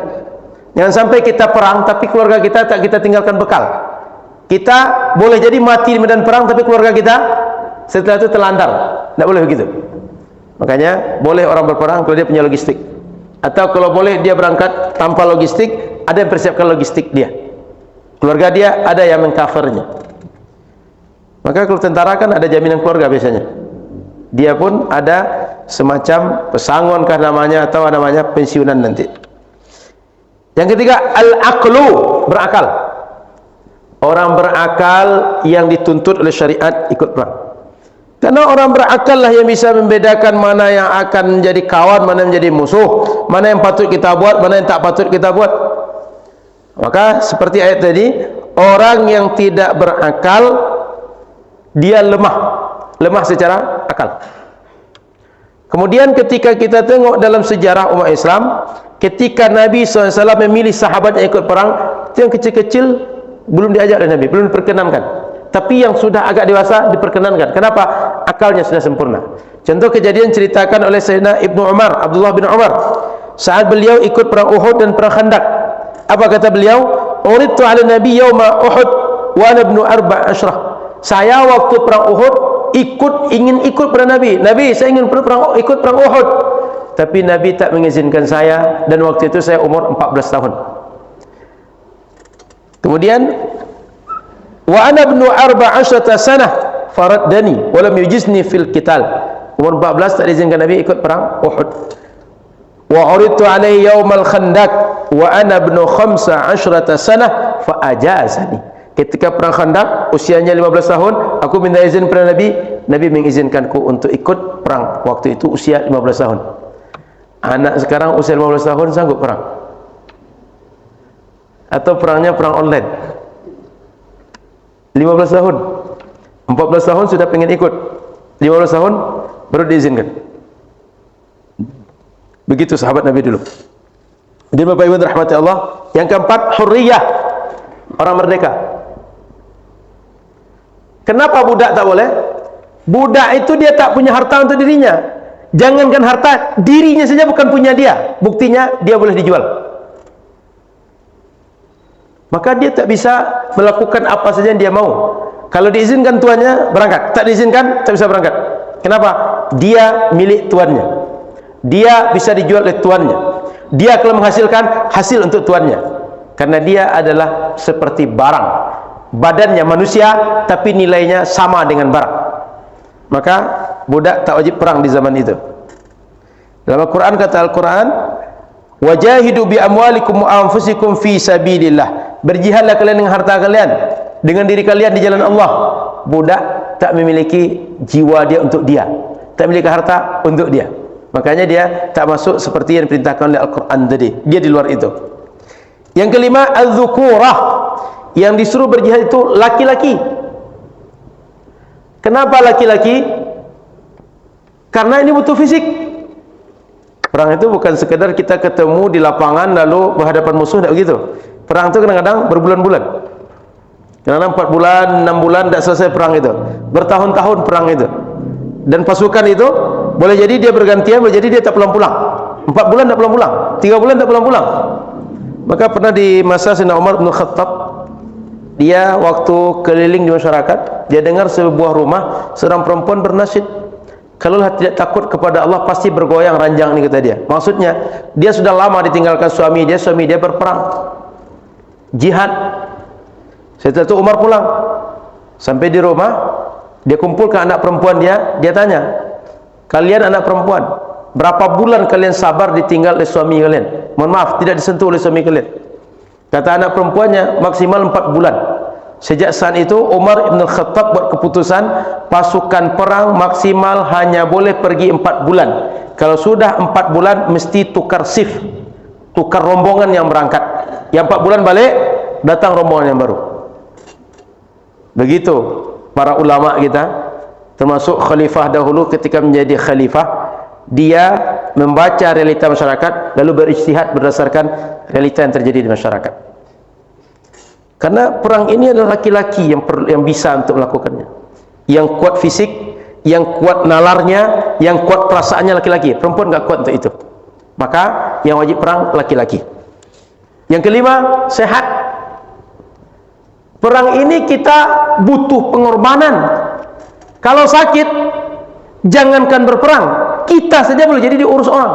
Jangan sampai kita perang tapi keluarga kita tak kita tinggalkan bekal. Kita boleh jadi mati di medan perang tapi keluarga kita setelah itu terlantar. Tak boleh begitu. Makanya boleh orang berperang kalau dia punya logistik. Atau kalau boleh dia berangkat tanpa logistik, ada yang persiapkan logistik dia. Keluarga dia ada yang mengcovernya. Maka kalau tentara kan ada jaminan keluarga biasanya. Dia pun ada semacam pesangon kah namanya atau namanya pensiunan nanti. Yang ketiga, al-aqlu, berakal. Orang berakal yang dituntut oleh syariat ikut perang. Karena orang berakal lah yang bisa membedakan mana yang akan menjadi kawan, mana yang menjadi musuh, mana yang patut kita buat, mana yang tak patut kita buat. Maka seperti ayat tadi, orang yang tidak berakal dia lemah secara akal. Kemudian ketika kita tengok dalam sejarah umat Islam, ketika Nabi SAW memilih sahabat yang ikut perang, itu yang kecil-kecil belum diajak oleh Nabi, belum diperkenankan. Tapi yang sudah agak dewasa diperkenankan. Kenapa? Akalnya sudah sempurna. Contoh kejadian ceritakan oleh Sayyidina Ibnu Umar, Abdullah bin Umar, saat beliau ikut perang Uhud dan perang Khandaq. Apa kata beliau? Uridtu 'ala Nabi yauma Uhud wa ana ibnu 14. Saya waktu perang Uhud ingin ikut pada Nabi. Nabi, saya ingin ikut perang Uhud. Tapi Nabi tak mengizinkan saya dan waktu itu saya umur 14 tahun. Kemudian wa ana ibnu 14 sanah faraddani wa lam yujizni fil qital. Umur 14 tak diizinkan Nabi ikut perang Uhud. Wa uridtu alayhi yaumal khandaq wa ana ibnu 15 sanah fa ajazani. Ketika perang Khandaq usianya 15 tahun, aku minta izin kepada Nabi, Nabi mengizinkanku untuk ikut perang. Waktu itu usia 15 tahun. Anak sekarang usia 15 tahun sanggup perang? Atau perangnya perang online? 15 tahun, 14 tahun sudah pengen ikut, 15 tahun baru diizinkan. Begitu sahabat Nabi dulu. Jadi Bapak Ibu rahmati Allah. Yang keempat, hurriyah, orang merdeka. Kenapa budak tak boleh? Budak itu dia tak punya harta untuk dirinya. Jangankan harta, dirinya saja bukan punya dia. Buktinya dia boleh dijual. Maka dia tak bisa melakukan apa saja yang dia mau. Kalau diizinkan tuannya berangkat, tak diizinkan tak bisa berangkat. Kenapa? Dia milik tuannya. Dia bisa dijual oleh tuannya. Dia kalau menghasilkan hasil untuk tuannya. Karena dia adalah seperti barang. Badannya manusia tapi nilainya sama dengan barang. Maka budak tak wajib perang di zaman itu. Dalam Al-Quran kata Al-Quran, wajahidu bi amwalikum wa anfusikum fi sabilillah. Berjihadlah kalian dengan harta kalian, dengan diri kalian di jalan Allah. Budak tak memiliki jiwa dia untuk dia, tak memiliki harta untuk dia. Makanya dia tak masuk seperti yang diperintahkan oleh Al-Quran tadi. Dia di luar itu. Yang kelima, az-zukurah. Yang disuruh berjihad itu laki-laki. Kenapa laki-laki? Karena ini butuh fisik. Perang itu bukan sekedar kita ketemu di lapangan lalu berhadapan musuh, tak begitu. Perang itu kadang-kadang berbulan-bulan. Kadang-kadang 4 bulan, 6 bulan tak selesai perang itu. Bertahun-tahun perang itu. Dan pasukan itu boleh jadi dia bergantian, boleh jadi dia tak pulang-pulang. 4 bulan tak pulang-pulang, 3 bulan tak pulang-pulang. Maka pernah di masa Sayyidina Umar bin Khattab, dia waktu keliling di masyarakat, dia dengar sebuah rumah seorang perempuan bernasyid, kalaulah tidak takut kepada Allah pasti bergoyang ranjang ini, kata dia. Maksudnya dia sudah lama ditinggalkan suami dia berperang jihad. Setelah itu Umar pulang, sampai di rumah dia kumpulkan anak perempuan dia tanya, kalian anak perempuan, berapa bulan kalian sabar ditinggal oleh suami kalian? Mohon maaf, tidak disentuh oleh suami kalian. Kata anak perempuannya, maksimal 4 bulan. Sejak saat itu Umar bin Khattab buat keputusan, pasukan perang maksimal hanya boleh pergi 4 bulan. Kalau sudah 4 bulan mesti tukar shift, tukar rombongan yang berangkat. Yang 4 bulan balik, datang rombongan yang baru. Begitu para ulama kita, termasuk khalifah dahulu ketika menjadi khalifah, dia membaca realita masyarakat lalu berijtihad berdasarkan realita yang terjadi di masyarakat. Karena perang ini adalah laki-laki yang bisa untuk melakukannya, yang kuat fisik, yang kuat nalarnya, yang kuat perasaannya laki-laki. Perempuan nggak kuat untuk itu. Maka yang wajib perang laki-laki. Yang kelima, sehat. Perang ini kita butuh pengorbanan. Kalau sakit, jangankan berperang, kita saja boleh jadi diurus orang.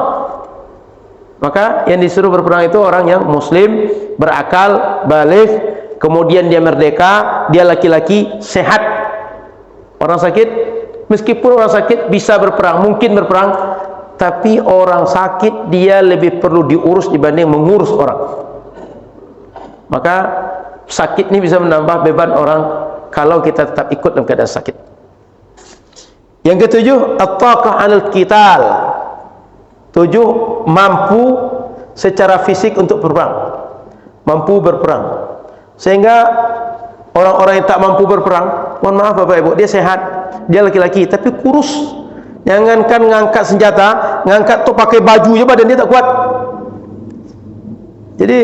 Maka yang disuruh berperang itu orang yang muslim, berakal, baligh, kemudian dia merdeka, dia laki-laki, sehat. Orang sakit, meskipun orang sakit bisa berperang, mungkin berperang, tapi orang sakit dia lebih perlu diurus dibanding mengurus orang. Maka sakit ini bisa menambah beban orang kalau kita tetap ikut dalam keadaan sakit. Yang ketujuh, at-taqah 'alal qital. 7, mampu secara fisik untuk berperang. Mampu berperang. Sehingga orang-orang yang tak mampu berperang, mohon maaf Bapak Ibu, dia sehat, dia laki-laki tapi kurus. Jangankan ngangkat senjata, ngangkat tuh pakai baju aja badan dia tak kuat. Jadi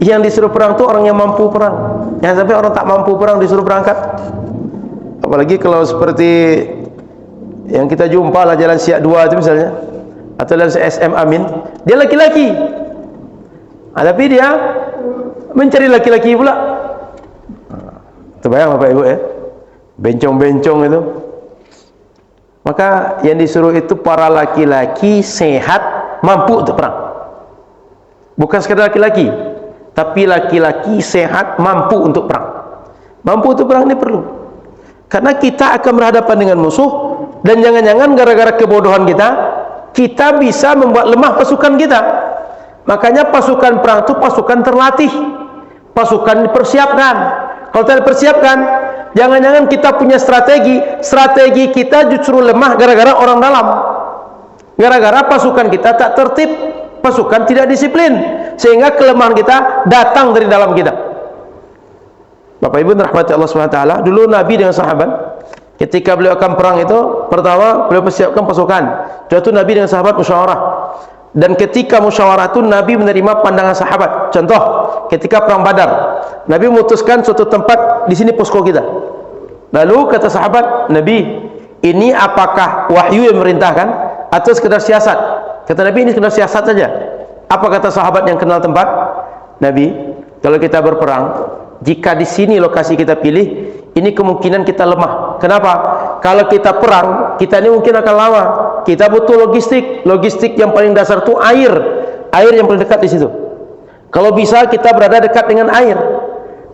yang disuruh perang tuh orang yang mampu perang. Jangan sampai orang tak mampu perang disuruh berangkat. Apalagi kalau seperti yang kita jumpa lah Jalan Siak 2 itu misalnya, atau Jalan SM Amin, dia laki-laki, tapi dia mencari laki-laki pula. Terbayang Bapak Ibu ya, bencong-bencong itu. Maka yang disuruh itu para laki-laki sehat, mampu untuk perang. Bukan sekadar laki-laki, tapi laki-laki sehat, mampu untuk perang. Mampu untuk perang ini perlu, karena kita akan berhadapan dengan musuh. Dan jangan-jangan gara-gara kebodohan kita bisa membuat lemah pasukan kita. Makanya pasukan perang itu pasukan terlatih, pasukan dipersiapkan. Kalau tidak dipersiapkan, jangan-jangan kita punya strategi kita justru lemah gara-gara orang dalam, gara-gara pasukan kita tak tertib, pasukan tidak disiplin, sehingga kelemahan kita datang dari dalam kita. Bapak Ibu rahmati Allah SWT, dulu Nabi dengan sahabat ketika beliau akan perang itu, pertama beliau persiapkan pasukan. Setelah itu Nabi dengan sahabat musyawarah. Dan ketika musyawarah itu Nabi menerima pandangan sahabat. Contoh, ketika perang Badar, Nabi memutuskan suatu tempat di sini posko kita. Lalu kata sahabat, Nabi, ini apakah wahyu yang merintahkan atau sekedar siasat? Kata Nabi, ini sekedar siasat saja. Apa kata sahabat yang kenal tempat? Nabi, kalau kita berperang, jika di sini lokasi kita pilih, ini kemungkinan kita lemah. Kenapa? Kalau kita perang, kita ini mungkin akan lama. Kita butuh logistik. Logistik yang paling dasar itu air. Air yang paling dekat di situ. Kalau bisa kita berada dekat dengan air.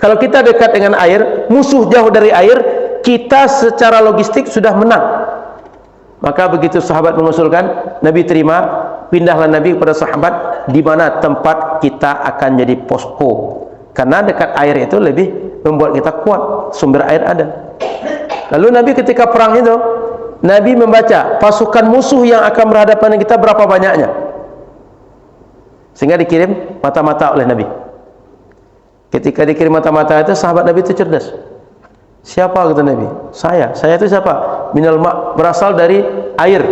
Kalau kita dekat dengan air, musuh jauh dari air, kita secara logistik sudah menang. Maka begitu sahabat mengusulkan, Nabi terima. Pindahlah Nabi kepada sahabat di mana tempat kita akan jadi posko. Karena dekat air itu lebih membuat kita kuat, sumber air ada. Lalu Nabi ketika perang itu, Nabi membaca pasukan musuh yang akan berhadapan dengan kita berapa banyaknya, sehingga dikirim mata-mata oleh Nabi. Ketika dikirim mata-mata itu, sahabat Nabi itu cerdas. Siapa kata Nabi? Saya itu siapa? Minal ma', berasal dari air.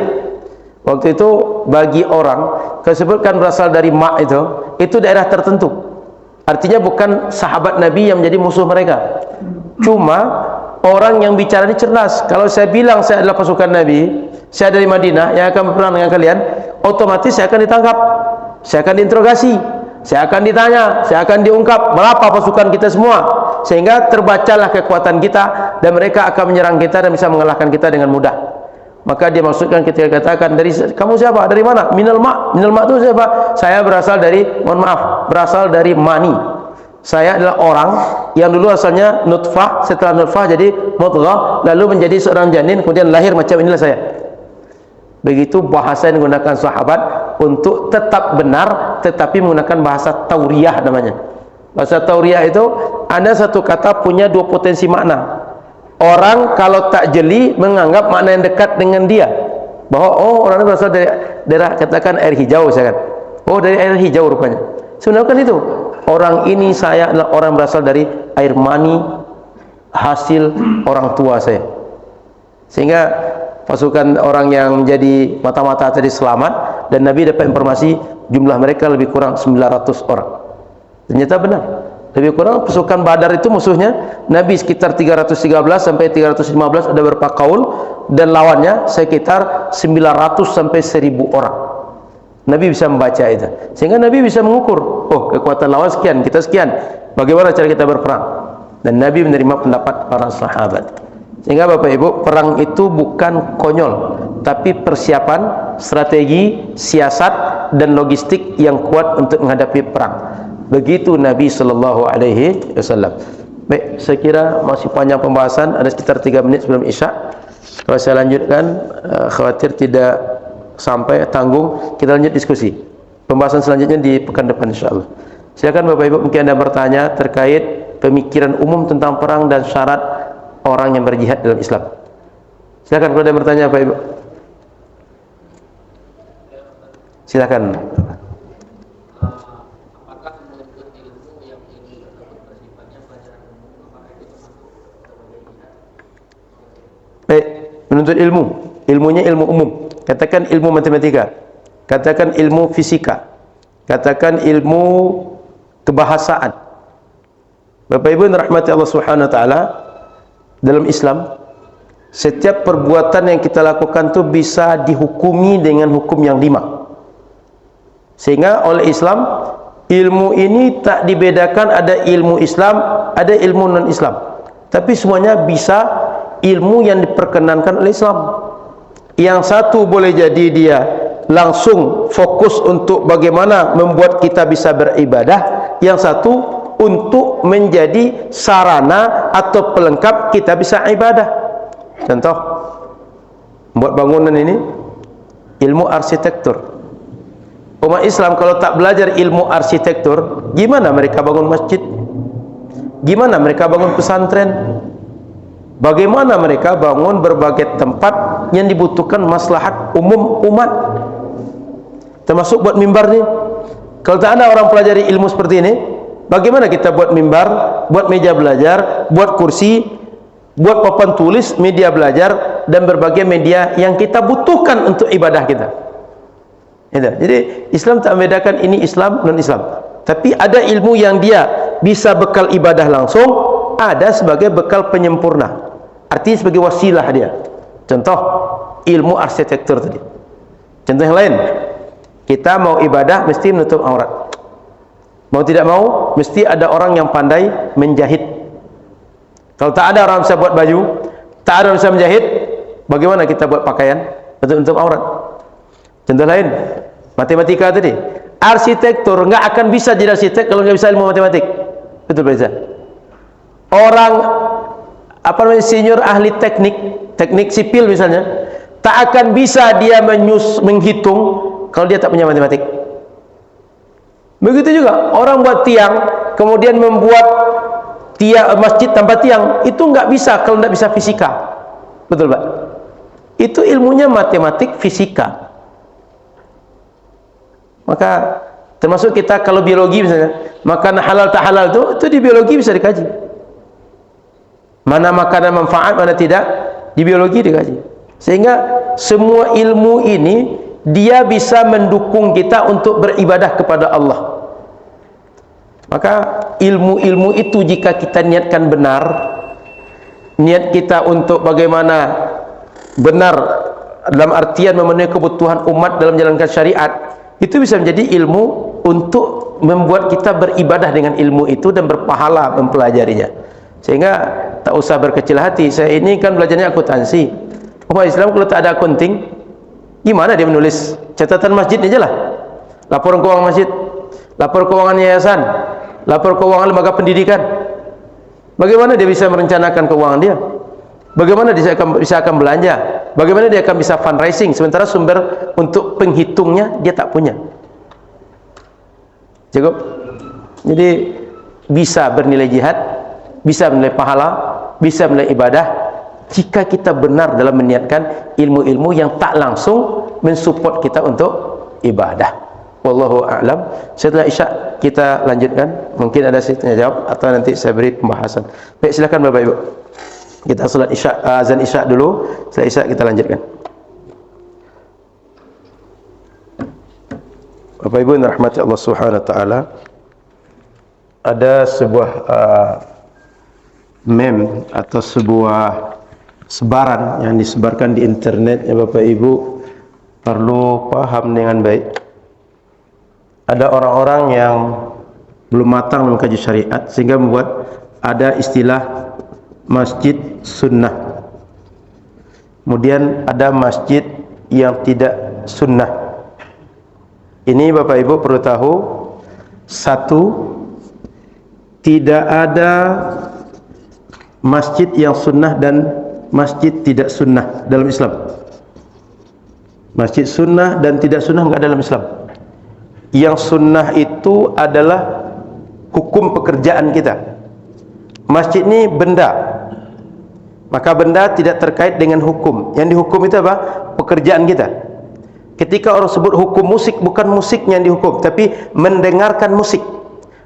Waktu itu bagi orang disebutkan berasal dari ma' itu daerah tertentu. Artinya bukan sahabat Nabi yang menjadi musuh mereka. Cuma orang yang bicara ini cerdas. Kalau saya bilang saya adalah pasukan Nabi, saya dari Madinah yang akan berperang dengan kalian, otomatis saya akan ditangkap, saya akan diinterogasi, saya akan ditanya, saya akan diungkap berapa pasukan kita semua, sehingga terbacalah kekuatan kita dan mereka akan menyerang kita dan bisa mengalahkan kita dengan mudah. Maka dia maksudkan ketika katakan, dari kamu siapa? Dari mana? Minal ma'. Minal ma' itu siapa? Saya berasal dari, mohon maaf, berasal dari mani. Saya adalah orang yang dulu asalnya nutfah, setelah nutfah jadi mudghah, lalu menjadi seorang janin, kemudian lahir macam inilah saya. Begitu bahasa yang digunakan sahabat untuk tetap benar, tetapi menggunakan bahasa tauriyah namanya. Bahasa tauriyah itu ada satu kata punya dua potensi makna. Orang kalau tak jeli menganggap makna yang dekat dengan dia, bahwa oh orang ini berasal dari daerah katakan air hijau, saya kan, oh dari air hijau rupanya. Sebenarnya kan itu, orang ini saya adalah orang berasal dari air mani hasil orang tua saya. Sehingga pasukan orang yang menjadi mata-mata tadi selamat, dan Nabi dapat informasi jumlah mereka lebih kurang 900 orang. Ternyata benar, lebih kurang pasukan Badar itu musuhnya Nabi sekitar 313 sampai 315, ada beberapa kaul, dan lawannya sekitar 900 sampai 1000 orang. Nabi bisa membaca itu, sehingga Nabi bisa mengukur, oh kekuatan lawan sekian, kita sekian, bagaimana cara kita berperang. Dan Nabi menerima pendapat para sahabat. Sehingga Bapak Ibu, perang itu bukan konyol, tapi persiapan, strategi, siasat, dan logistik yang kuat untuk menghadapi perang. Begitu Nabi Sallallahu Alaihi Wasallam. Baik, saya kira masih panjang pembahasan, ada sekitar 3 menit sebelum Isya. Kalau saya lanjutkan, khawatir tidak sampai, tanggung. Kita lanjut diskusi. Pembahasan selanjutnya di pekan depan insyaallah. Silakan Bapak Ibu, mungkin Anda bertanya terkait pemikiran umum tentang perang dan syarat orang yang berjihad dalam Islam. Silakan kalau ada yang bertanya Bapak Ibu. Silakan. Apakah menuntut ilmu yang ini bersifatnya pelajaran umum, apakah itu termasuk sebagai jihad? Baik, menuntut ilmu, ilmunya ilmu umum. Katakan ilmu matematika, katakan ilmu fisika, katakan ilmu kebahasaan. Bapak Ibu yang rahmati Allah Subhanahu wa taala, dalam Islam setiap perbuatan yang kita lakukan itu bisa dihukumi dengan hukum yang 5. Sehingga oleh Islam, ilmu ini tak dibedakan, ada ilmu Islam, ada ilmu non-Islam. Tapi semuanya bisa ilmu yang diperkenankan oleh Islam. Yang satu boleh jadi dia langsung fokus untuk bagaimana membuat kita bisa beribadah, yang satu untuk menjadi sarana atau pelengkap kita bisa ibadah. Contoh, buat bangunan ini ilmu arsitektur. Umat Islam kalau tak belajar ilmu arsitektur, gimana mereka bangun masjid? Gimana mereka bangun pesantren? Bagaimana mereka bangun berbagai tempat yang dibutuhkan maslahat umum umat, termasuk buat mimbar ni. Kalau tak ada orang pelajari ilmu seperti ini, bagaimana kita buat mimbar, buat meja belajar, buat kursi, buat papan tulis, media belajar, dan berbagai media yang kita butuhkan untuk ibadah kita. Jadi Islam tak membedakan ini Islam non-Islam, tapi ada ilmu yang dia bisa bekal ibadah langsung, ada sebagai bekal penyempurna, artinya sebagai wasilah dia. Contoh ilmu arsitektur tadi. Contoh yang lain, kita mau ibadah mesti menutup aurat. Mau tidak mau mesti ada orang yang pandai menjahit. Kalau tak ada orang bisa buat baju, tak ada orang bisa menjahit, bagaimana kita buat pakaian untuk menutup aurat? Contoh lain, matematika tadi. Arsitektur nggak akan bisa jadi arsitek kalau nggak bisa ilmu matematik. Betul Pak. Orang senior ahli teknik sipil misalnya, tak akan bisa dia menghitung kalau dia tak punya matematik. Begitu juga orang buat tiang, kemudian membuat tiang masjid tanpa tiang, itu nggak bisa kalau nggak bisa fisika. Betul Pak? Itu ilmunya matematik fisika. Maka termasuk kita kalau biologi misalnya, makanan halal tak halal itu di biologi bisa dikaji. Mana makanan manfaat, mana tidak, di biologi dikaji. Sehingga semua ilmu ini dia bisa mendukung kita untuk beribadah kepada Allah. Maka ilmu-ilmu itu jika kita niatkan benar, niat kita untuk bagaimana benar dalam artian memenuhi kebutuhan umat dalam menjalankan syariat, itu bisa menjadi ilmu untuk membuat kita beribadah dengan ilmu itu dan berpahala mempelajarinya. Sehingga tak usah berkecil hati. Saya ini kan belajarnya akuntansi. Umat Islam kalau tak ada accounting, gimana dia menulis catatan masjid aja lah, laporan keuangan masjid, lapor keuangan yayasan, lapor keuangan lembaga pendidikan. Bagaimana dia bisa merencanakan keuangan dia? Bagaimana dia bisa akan belanja? Bagaimana dia akan bisa fundraising sementara sumber untuk penghitungnya dia tak punya? Cukup. Jadi bisa bernilai jihad, bisa bernilai pahala, bisa bernilai ibadah jika kita benar dalam meniatkan ilmu-ilmu yang tak langsung mensupport kita untuk ibadah. Wallahu a'lam. Setelah Isya kita lanjutkan. Mungkin ada tanya jawab atau nanti saya beri pembahasan. Baik, silakan Bapak Ibu. Kita salat isya, azan isya dulu. Setelah isya kita lanjutkan. Bapak Ibu yang dirahmati Allah Subhanahu wa taala, ada sebuah meme atau sebuah sebaran yang disebarkan di internet yang Bapak Ibu perlu paham dengan baik. Ada orang-orang yang belum matang mengkaji syariat sehingga membuat ada istilah masjid sunnah. Kemudian ada masjid yang tidak sunnah. Ini Bapak Ibu perlu tahu, satu, tidak ada masjid yang sunnah dan masjid tidak sunnah dalam Islam. Masjid sunnah dan tidak sunnah enggak dalam Islam. Yang sunnah itu adalah hukum pekerjaan kita. Masjid ini benda, maka benda tidak terkait dengan hukum. Yang dihukum itu apa? Pekerjaan kita. Ketika orang sebut hukum musik, bukan musiknya yang dihukum, tapi mendengarkan musik,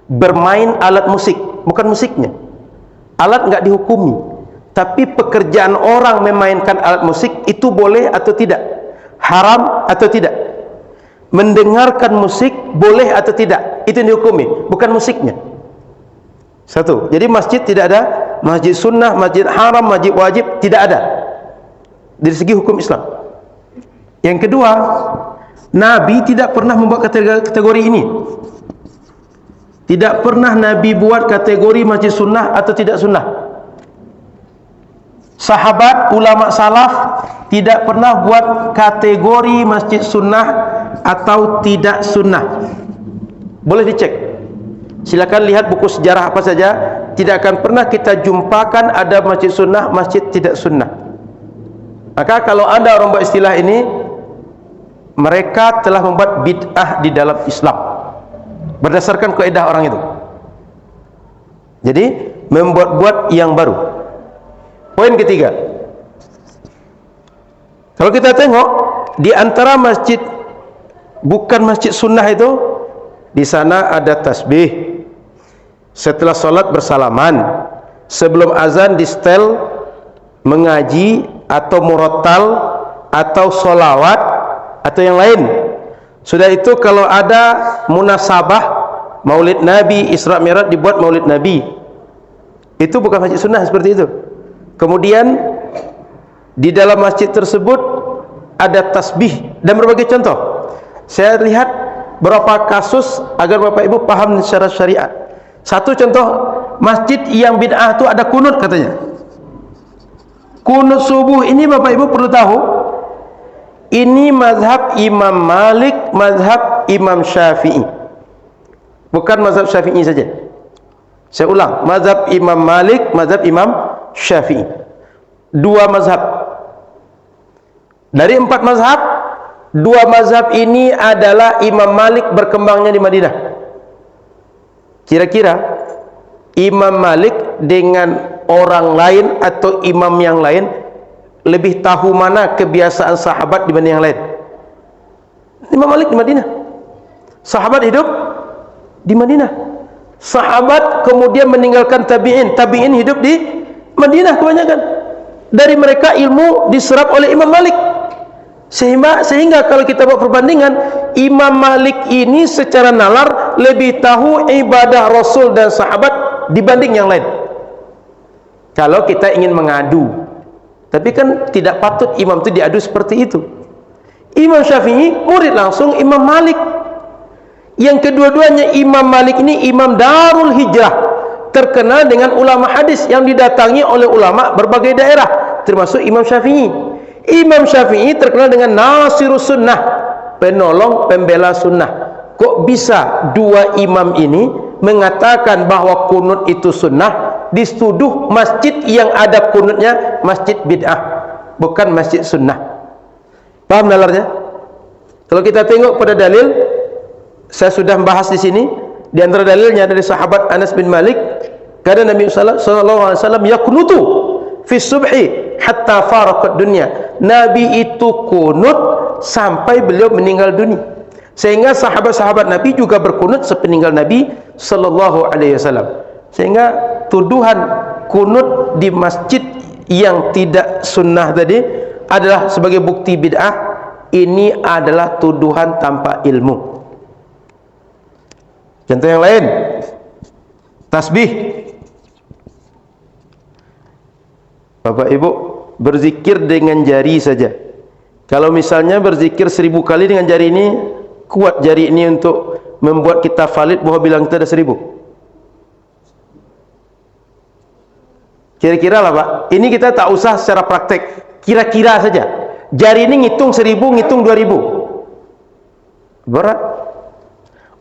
bermain alat musik, bukan musiknya. Alat enggak dihukumi, tapi pekerjaan orang memainkan alat musik itu boleh atau tidak, haram atau tidak. Mendengarkan musik boleh atau tidak, itu yang dihukumi, bukan musiknya. Satu. Jadi masjid tidak ada masjid sunnah, masjid haram, masjid wajib, tidak ada dari segi hukum Islam. Yang kedua, Nabi tidak pernah membuat kategori ini. Tidak pernah Nabi buat kategori masjid sunnah atau tidak sunnah. Sahabat, ulama salaf tidak pernah buat kategori masjid sunnah atau tidak sunnah. Boleh dicek. Silakan lihat buku sejarah apa saja, tidak akan pernah kita jumpakan ada masjid sunnah, masjid tidak sunnah. Maka kalau ada orang buat istilah ini, mereka telah membuat bid'ah di dalam Islam berdasarkan kaidah orang itu. Jadi membuat-buat yang baru. Poin ketiga, kalau kita tengok di antara masjid bukan masjid sunnah itu, di sana ada tasbih, setelah sholat bersalaman, sebelum azan di setel mengaji atau murattal atau sholawat atau yang lain. Sudah itu kalau ada munasabah Maulid Nabi, Isra Mi'raj dibuat Maulid Nabi, itu bukan masjid sunnah seperti itu. Kemudian di dalam masjid tersebut ada tasbih dan berbagai contoh. Saya lihat beberapa kasus agar Bapak Ibu paham secara syariat. Satu contoh masjid yang bid'ah itu ada kunut katanya. Kunut subuh ini Bapak Ibu perlu tahu, ini mazhab Imam Malik, mazhab Imam Syafi'i. Bukan mazhab Syafi'i saja. Saya ulang, mazhab Imam Malik, mazhab Imam Syafi'i. Dua mazhab. Dari 4 mazhab, 2 mazhab ini adalah Imam Malik berkembangnya di Madinah. Kira-kira Imam Malik dengan orang lain atau imam yang lain lebih tahu mana kebiasaan sahabat dibanding yang lain? Imam Malik di Madinah, sahabat hidup di Madinah. Sahabat kemudian meninggalkan tabi'in, tabi'in hidup di Madinah kebanyakan. Dari mereka ilmu diserap oleh Imam Malik. Sehingga kalau kita buat perbandingan, Imam Malik ini secara nalar lebih tahu ibadah Rasul dan sahabat dibanding yang lain. Kalau kita ingin mengadu, tapi kan tidak patut imam itu diadu seperti itu. Imam Syafi'i murid langsung Imam Malik. Yang kedua-duanya Imam Malik ini Imam Darul Hijrah, terkenal dengan ulama hadis yang didatangi oleh ulama berbagai daerah, termasuk Imam Syafi'i. Imam Syafi'i terkenal dengan Nasirus Sunnah, penolong pembela sunnah. Kok bisa dua imam ini mengatakan bahwa kunut itu sunnah, dituduh masjid yang ada kunutnya masjid bid'ah, bukan masjid sunnah? Paham nalarnya? Kalau kita tengok pada dalil, saya sudah membahas di sini. Di antara dalilnya dari sahabat Anas bin Malik, karena Nabi sallallahu alaihi wasallam yakunutu fi subhi hatta faraqat dunya. Nabi itu kunut sampai beliau meninggal dunia. Sehingga sahabat-sahabat Nabi juga berkunut sepeninggal Nabi sallallahu alaihi wasallam. Sehingga tuduhan kunut di masjid yang tidak sunnah tadi adalah sebagai bukti bid'ah, ini adalah tuduhan tanpa ilmu. Contoh yang lain, tasbih. Bapak Ibu berzikir dengan jari saja. Kalau misalnya berzikir 1000 kali dengan jari ini, kuat jari ini untuk membuat kita valid bahwa bilang kita ada 1000? Kira-kira lah Pak. Ini kita tak usah secara praktek, kira-kira saja. Jari ini ngitung 1000, ngitung 2000. Berat.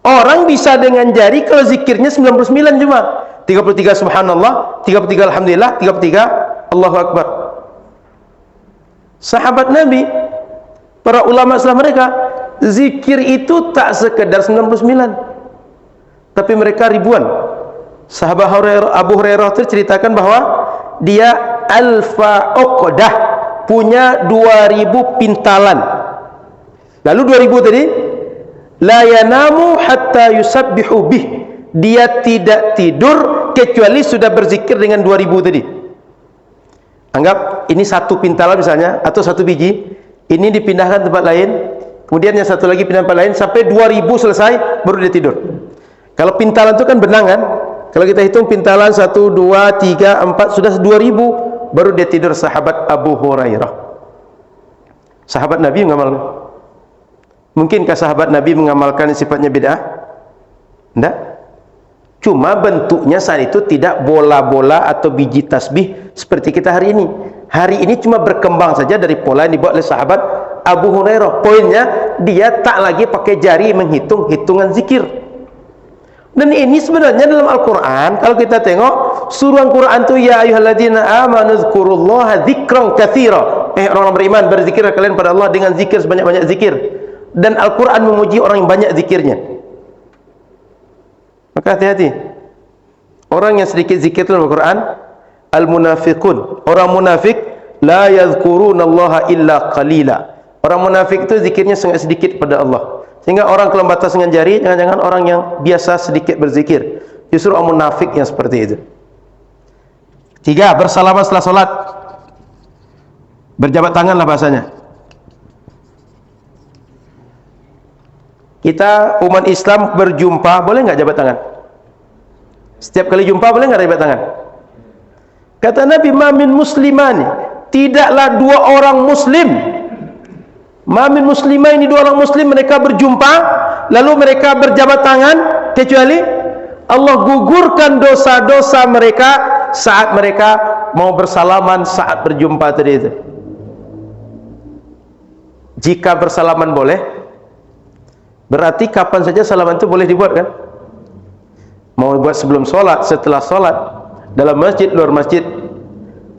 Orang bisa dengan jari kalau zikirnya 99 cuma. 33 subhanallah, 33 alhamdulillah, 33 Allahu akbar. Sahabat Nabi, para ulama setelah mereka, zikir itu tak sekedar 99, tapi mereka ribuan. Sahabat Abu Hurairah ceritakan bahwa dia alfa uqdah, punya 2000 pintalan. Lalu 2000 tadi, la yanamu hatta yusabbihu bih, dia tidak tidur kecuali sudah berzikir dengan 2000 tadi. Anggap ini satu pintalan misalnya, atau satu biji, ini dipindahkan tempat lain, kemudian yang satu lagi pindah tempat lain, sampai 2000 selesai, baru dia tidur. Kalau pintalan itu kan benang kan, kalau kita hitung pintalan 1, 2, 3, 4, sudah 2000, baru dia tidur. Sahabat Abu Hurairah, sahabat Nabi mengamalkan. Mungkinkah sahabat Nabi mengamalkan sifatnya bid'ah? Tidak. Cuma bentuknya saat itu tidak bola-bola atau biji tasbih seperti kita hari ini. Hari ini cuma berkembang saja dari pola yang dibuat oleh sahabat Abu Hurairah. Poinnya, dia tak lagi pakai jari menghitung hitungan zikir. Dan ini sebenarnya dalam Al-Quran, kalau kita tengok suruhan Quran itu, ya ayyuhalladzina amanu dzkurullaha dzikran katsira. Orang-orang beriman, berzikirlah kalian pada Allah dengan zikir sebanyak-banyak zikir. Dan Al-Quran memuji orang yang banyak zikirnya. Maka hati-hati. Orang yang sedikit zikir dalam Al-Quran, al-munafiqun, orang munafik, la yadhkurunallaha illa qalila. Orang munafik itu zikirnya sangat sedikit pada Allah. Sehingga orang kalau batas dengan jari, jangan-jangan orang yang biasa sedikit berzikir. Justru orang munafik yang seperti itu. 3, bersalaman setelah salat. Berjabat tanganlah bahasanya. Kita umat Islam berjumpa, boleh nggak jabat tangan? Setiap kali jumpa boleh nggak jabat tangan? Kata Nabi, ma min muslimani, tidaklah dua orang muslim, ma min muslimaini, dua orang muslim, mereka berjumpa lalu mereka berjabat tangan, kecuali Allah gugurkan dosa-dosa mereka saat mereka mau bersalaman saat berjumpa tadi itu. Jika bersalaman boleh, berarti kapan saja salaman itu boleh dibuat kan? Mau buat sebelum sholat, setelah sholat, dalam masjid, luar masjid.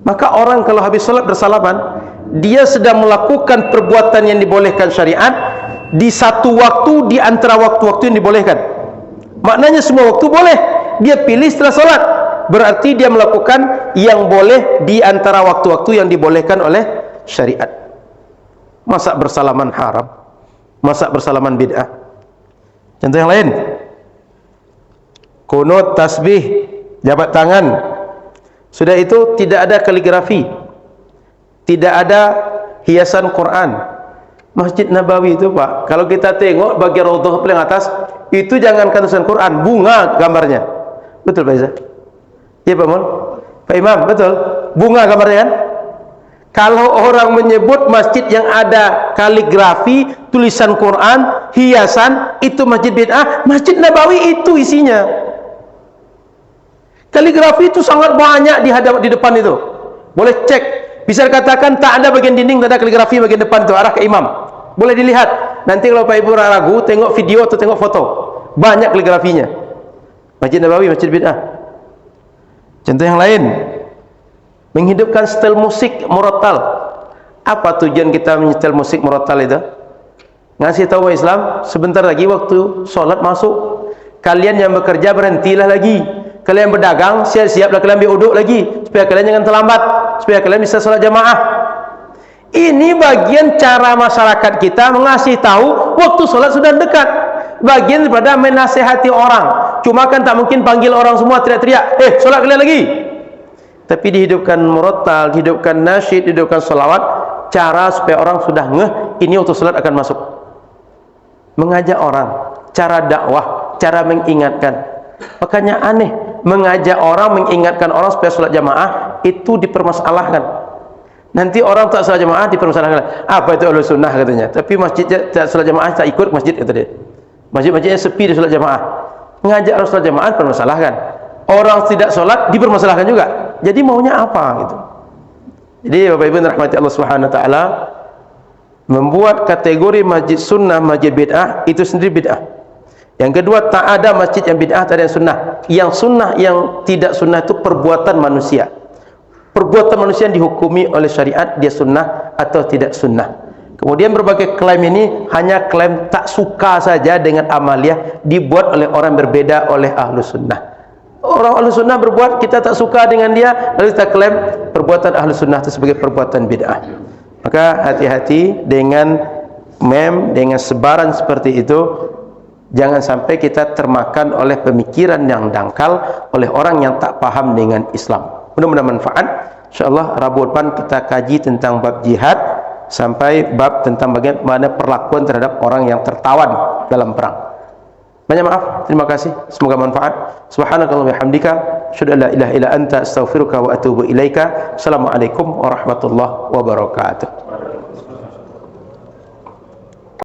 Maka orang kalau habis sholat bersalaman, dia sedang melakukan perbuatan yang dibolehkan syariat di satu waktu di antara waktu-waktu yang dibolehkan. Maknanya semua waktu boleh, dia pilih setelah sholat, berarti dia melakukan yang boleh di antara waktu-waktu yang dibolehkan oleh syariat. Masa bersalaman haram? Masa bersalaman bid'ah? Contoh yang lain, kunut, tasbih, jabat tangan. Sudah itu tidak ada kaligrafi, tidak ada hiasan Quran. Masjid Nabawi itu Pak, kalau kita tengok bagian raudhah paling atas, itu jangankan tulisan Quran, bunga gambarnya. Betul Pak Iza? Iya Pak Mul? Pak Imam, betul? Bunga gambarnya kan? Kalau orang menyebut masjid yang ada kaligrafi, tulisan Quran, hiasan, itu masjid bid'ah, Masjid Nabawi itu isinya. Kaligrafi itu sangat banyak di depan itu. Boleh cek. Bisa dikatakan tak ada bagian dinding, tak ada kaligrafi bagian depan itu, arah ke imam. Boleh dilihat. Nanti kalau Pak Ibu ragu, tengok video atau tengok foto. Banyak kaligrafinya. Masjid Nabawi, masjid bid'ah. Contoh yang lain, menghidupkan setel musik murattal. Apa tujuan kita menyetel musik murattal itu? Ngasih tahu Islam, sebentar lagi waktu sholat masuk. Kalian yang bekerja berhentilah lagi. Kalian berdagang, siap-siaplah kalian ambil uduk lagi, supaya kalian jangan terlambat, supaya kalian bisa sholat jamaah. Ini bagian cara masyarakat kita mengasih tahu waktu sholat sudah dekat. Bagian daripada menasehati orang. Cuma kan tak mungkin panggil orang semua teriak-teriak, sholat kalian lagi. tapi dihidupkan murattal, dihidupkan nasyid, dihidupkan salawat, cara supaya orang sudah ngeh ini waktu salat akan masuk. Mengajak orang, cara dakwah, cara mengingatkan. Makanya aneh, mengajak orang, mengingatkan orang supaya salat jamaah itu dipermasalahkan. Nanti orang tak salat jamaah dipermasalahkan. Apa itu Ahlus Sunnah katanya? Tapi masjid tak salat jamaah tak ikut masjid kata dia. Masjid-masjidnya sepi di salat jamaah. Mengajak orang salat jamaah dipermasalahkan. Orang tidak salat dipermasalahkan juga. Jadi maunya apa gitu? Jadi Bapak Ibu rahmati Allah Subhanahu wa taala, membuat kategori masjid sunnah, masjid bid'ah itu sendiri bid'ah. Yang kedua, tak ada masjid yang bid'ah, tak ada yang sunnah. Yang sunnah, yang tidak sunnah itu perbuatan manusia. Perbuatan manusia yang dihukumi oleh syariat, dia sunnah atau tidak sunnah. Kemudian berbagai klaim ini hanya klaim tak suka saja dengan amaliyah dibuat oleh orang berbeda oleh ahlu sunnah. Orang ahlu sunnah berbuat, kita tak suka dengan dia, lalu kita klaim perbuatan ahlu sunnah itu sebagai perbuatan bid'ah. Maka hati-hati dengan dengan sebaran seperti itu. Jangan sampai kita termakan oleh pemikiran yang dangkal oleh orang yang tak paham dengan Islam. Mudah-mudahan manfaat. InsyaAllah Rabu depan kita kaji tentang bab jihad sampai bab tentang bagaimana perlakuan terhadap orang yang tertawan dalam perang. Banyak maaf, terima kasih. Semoga manfaat. Subhanakallah wa bihamdika, asyhadu an la ilaha illa anta, astaghfiruka wa atubu ilaika. Assalamualaikum warahmatullahi wabarakatuh.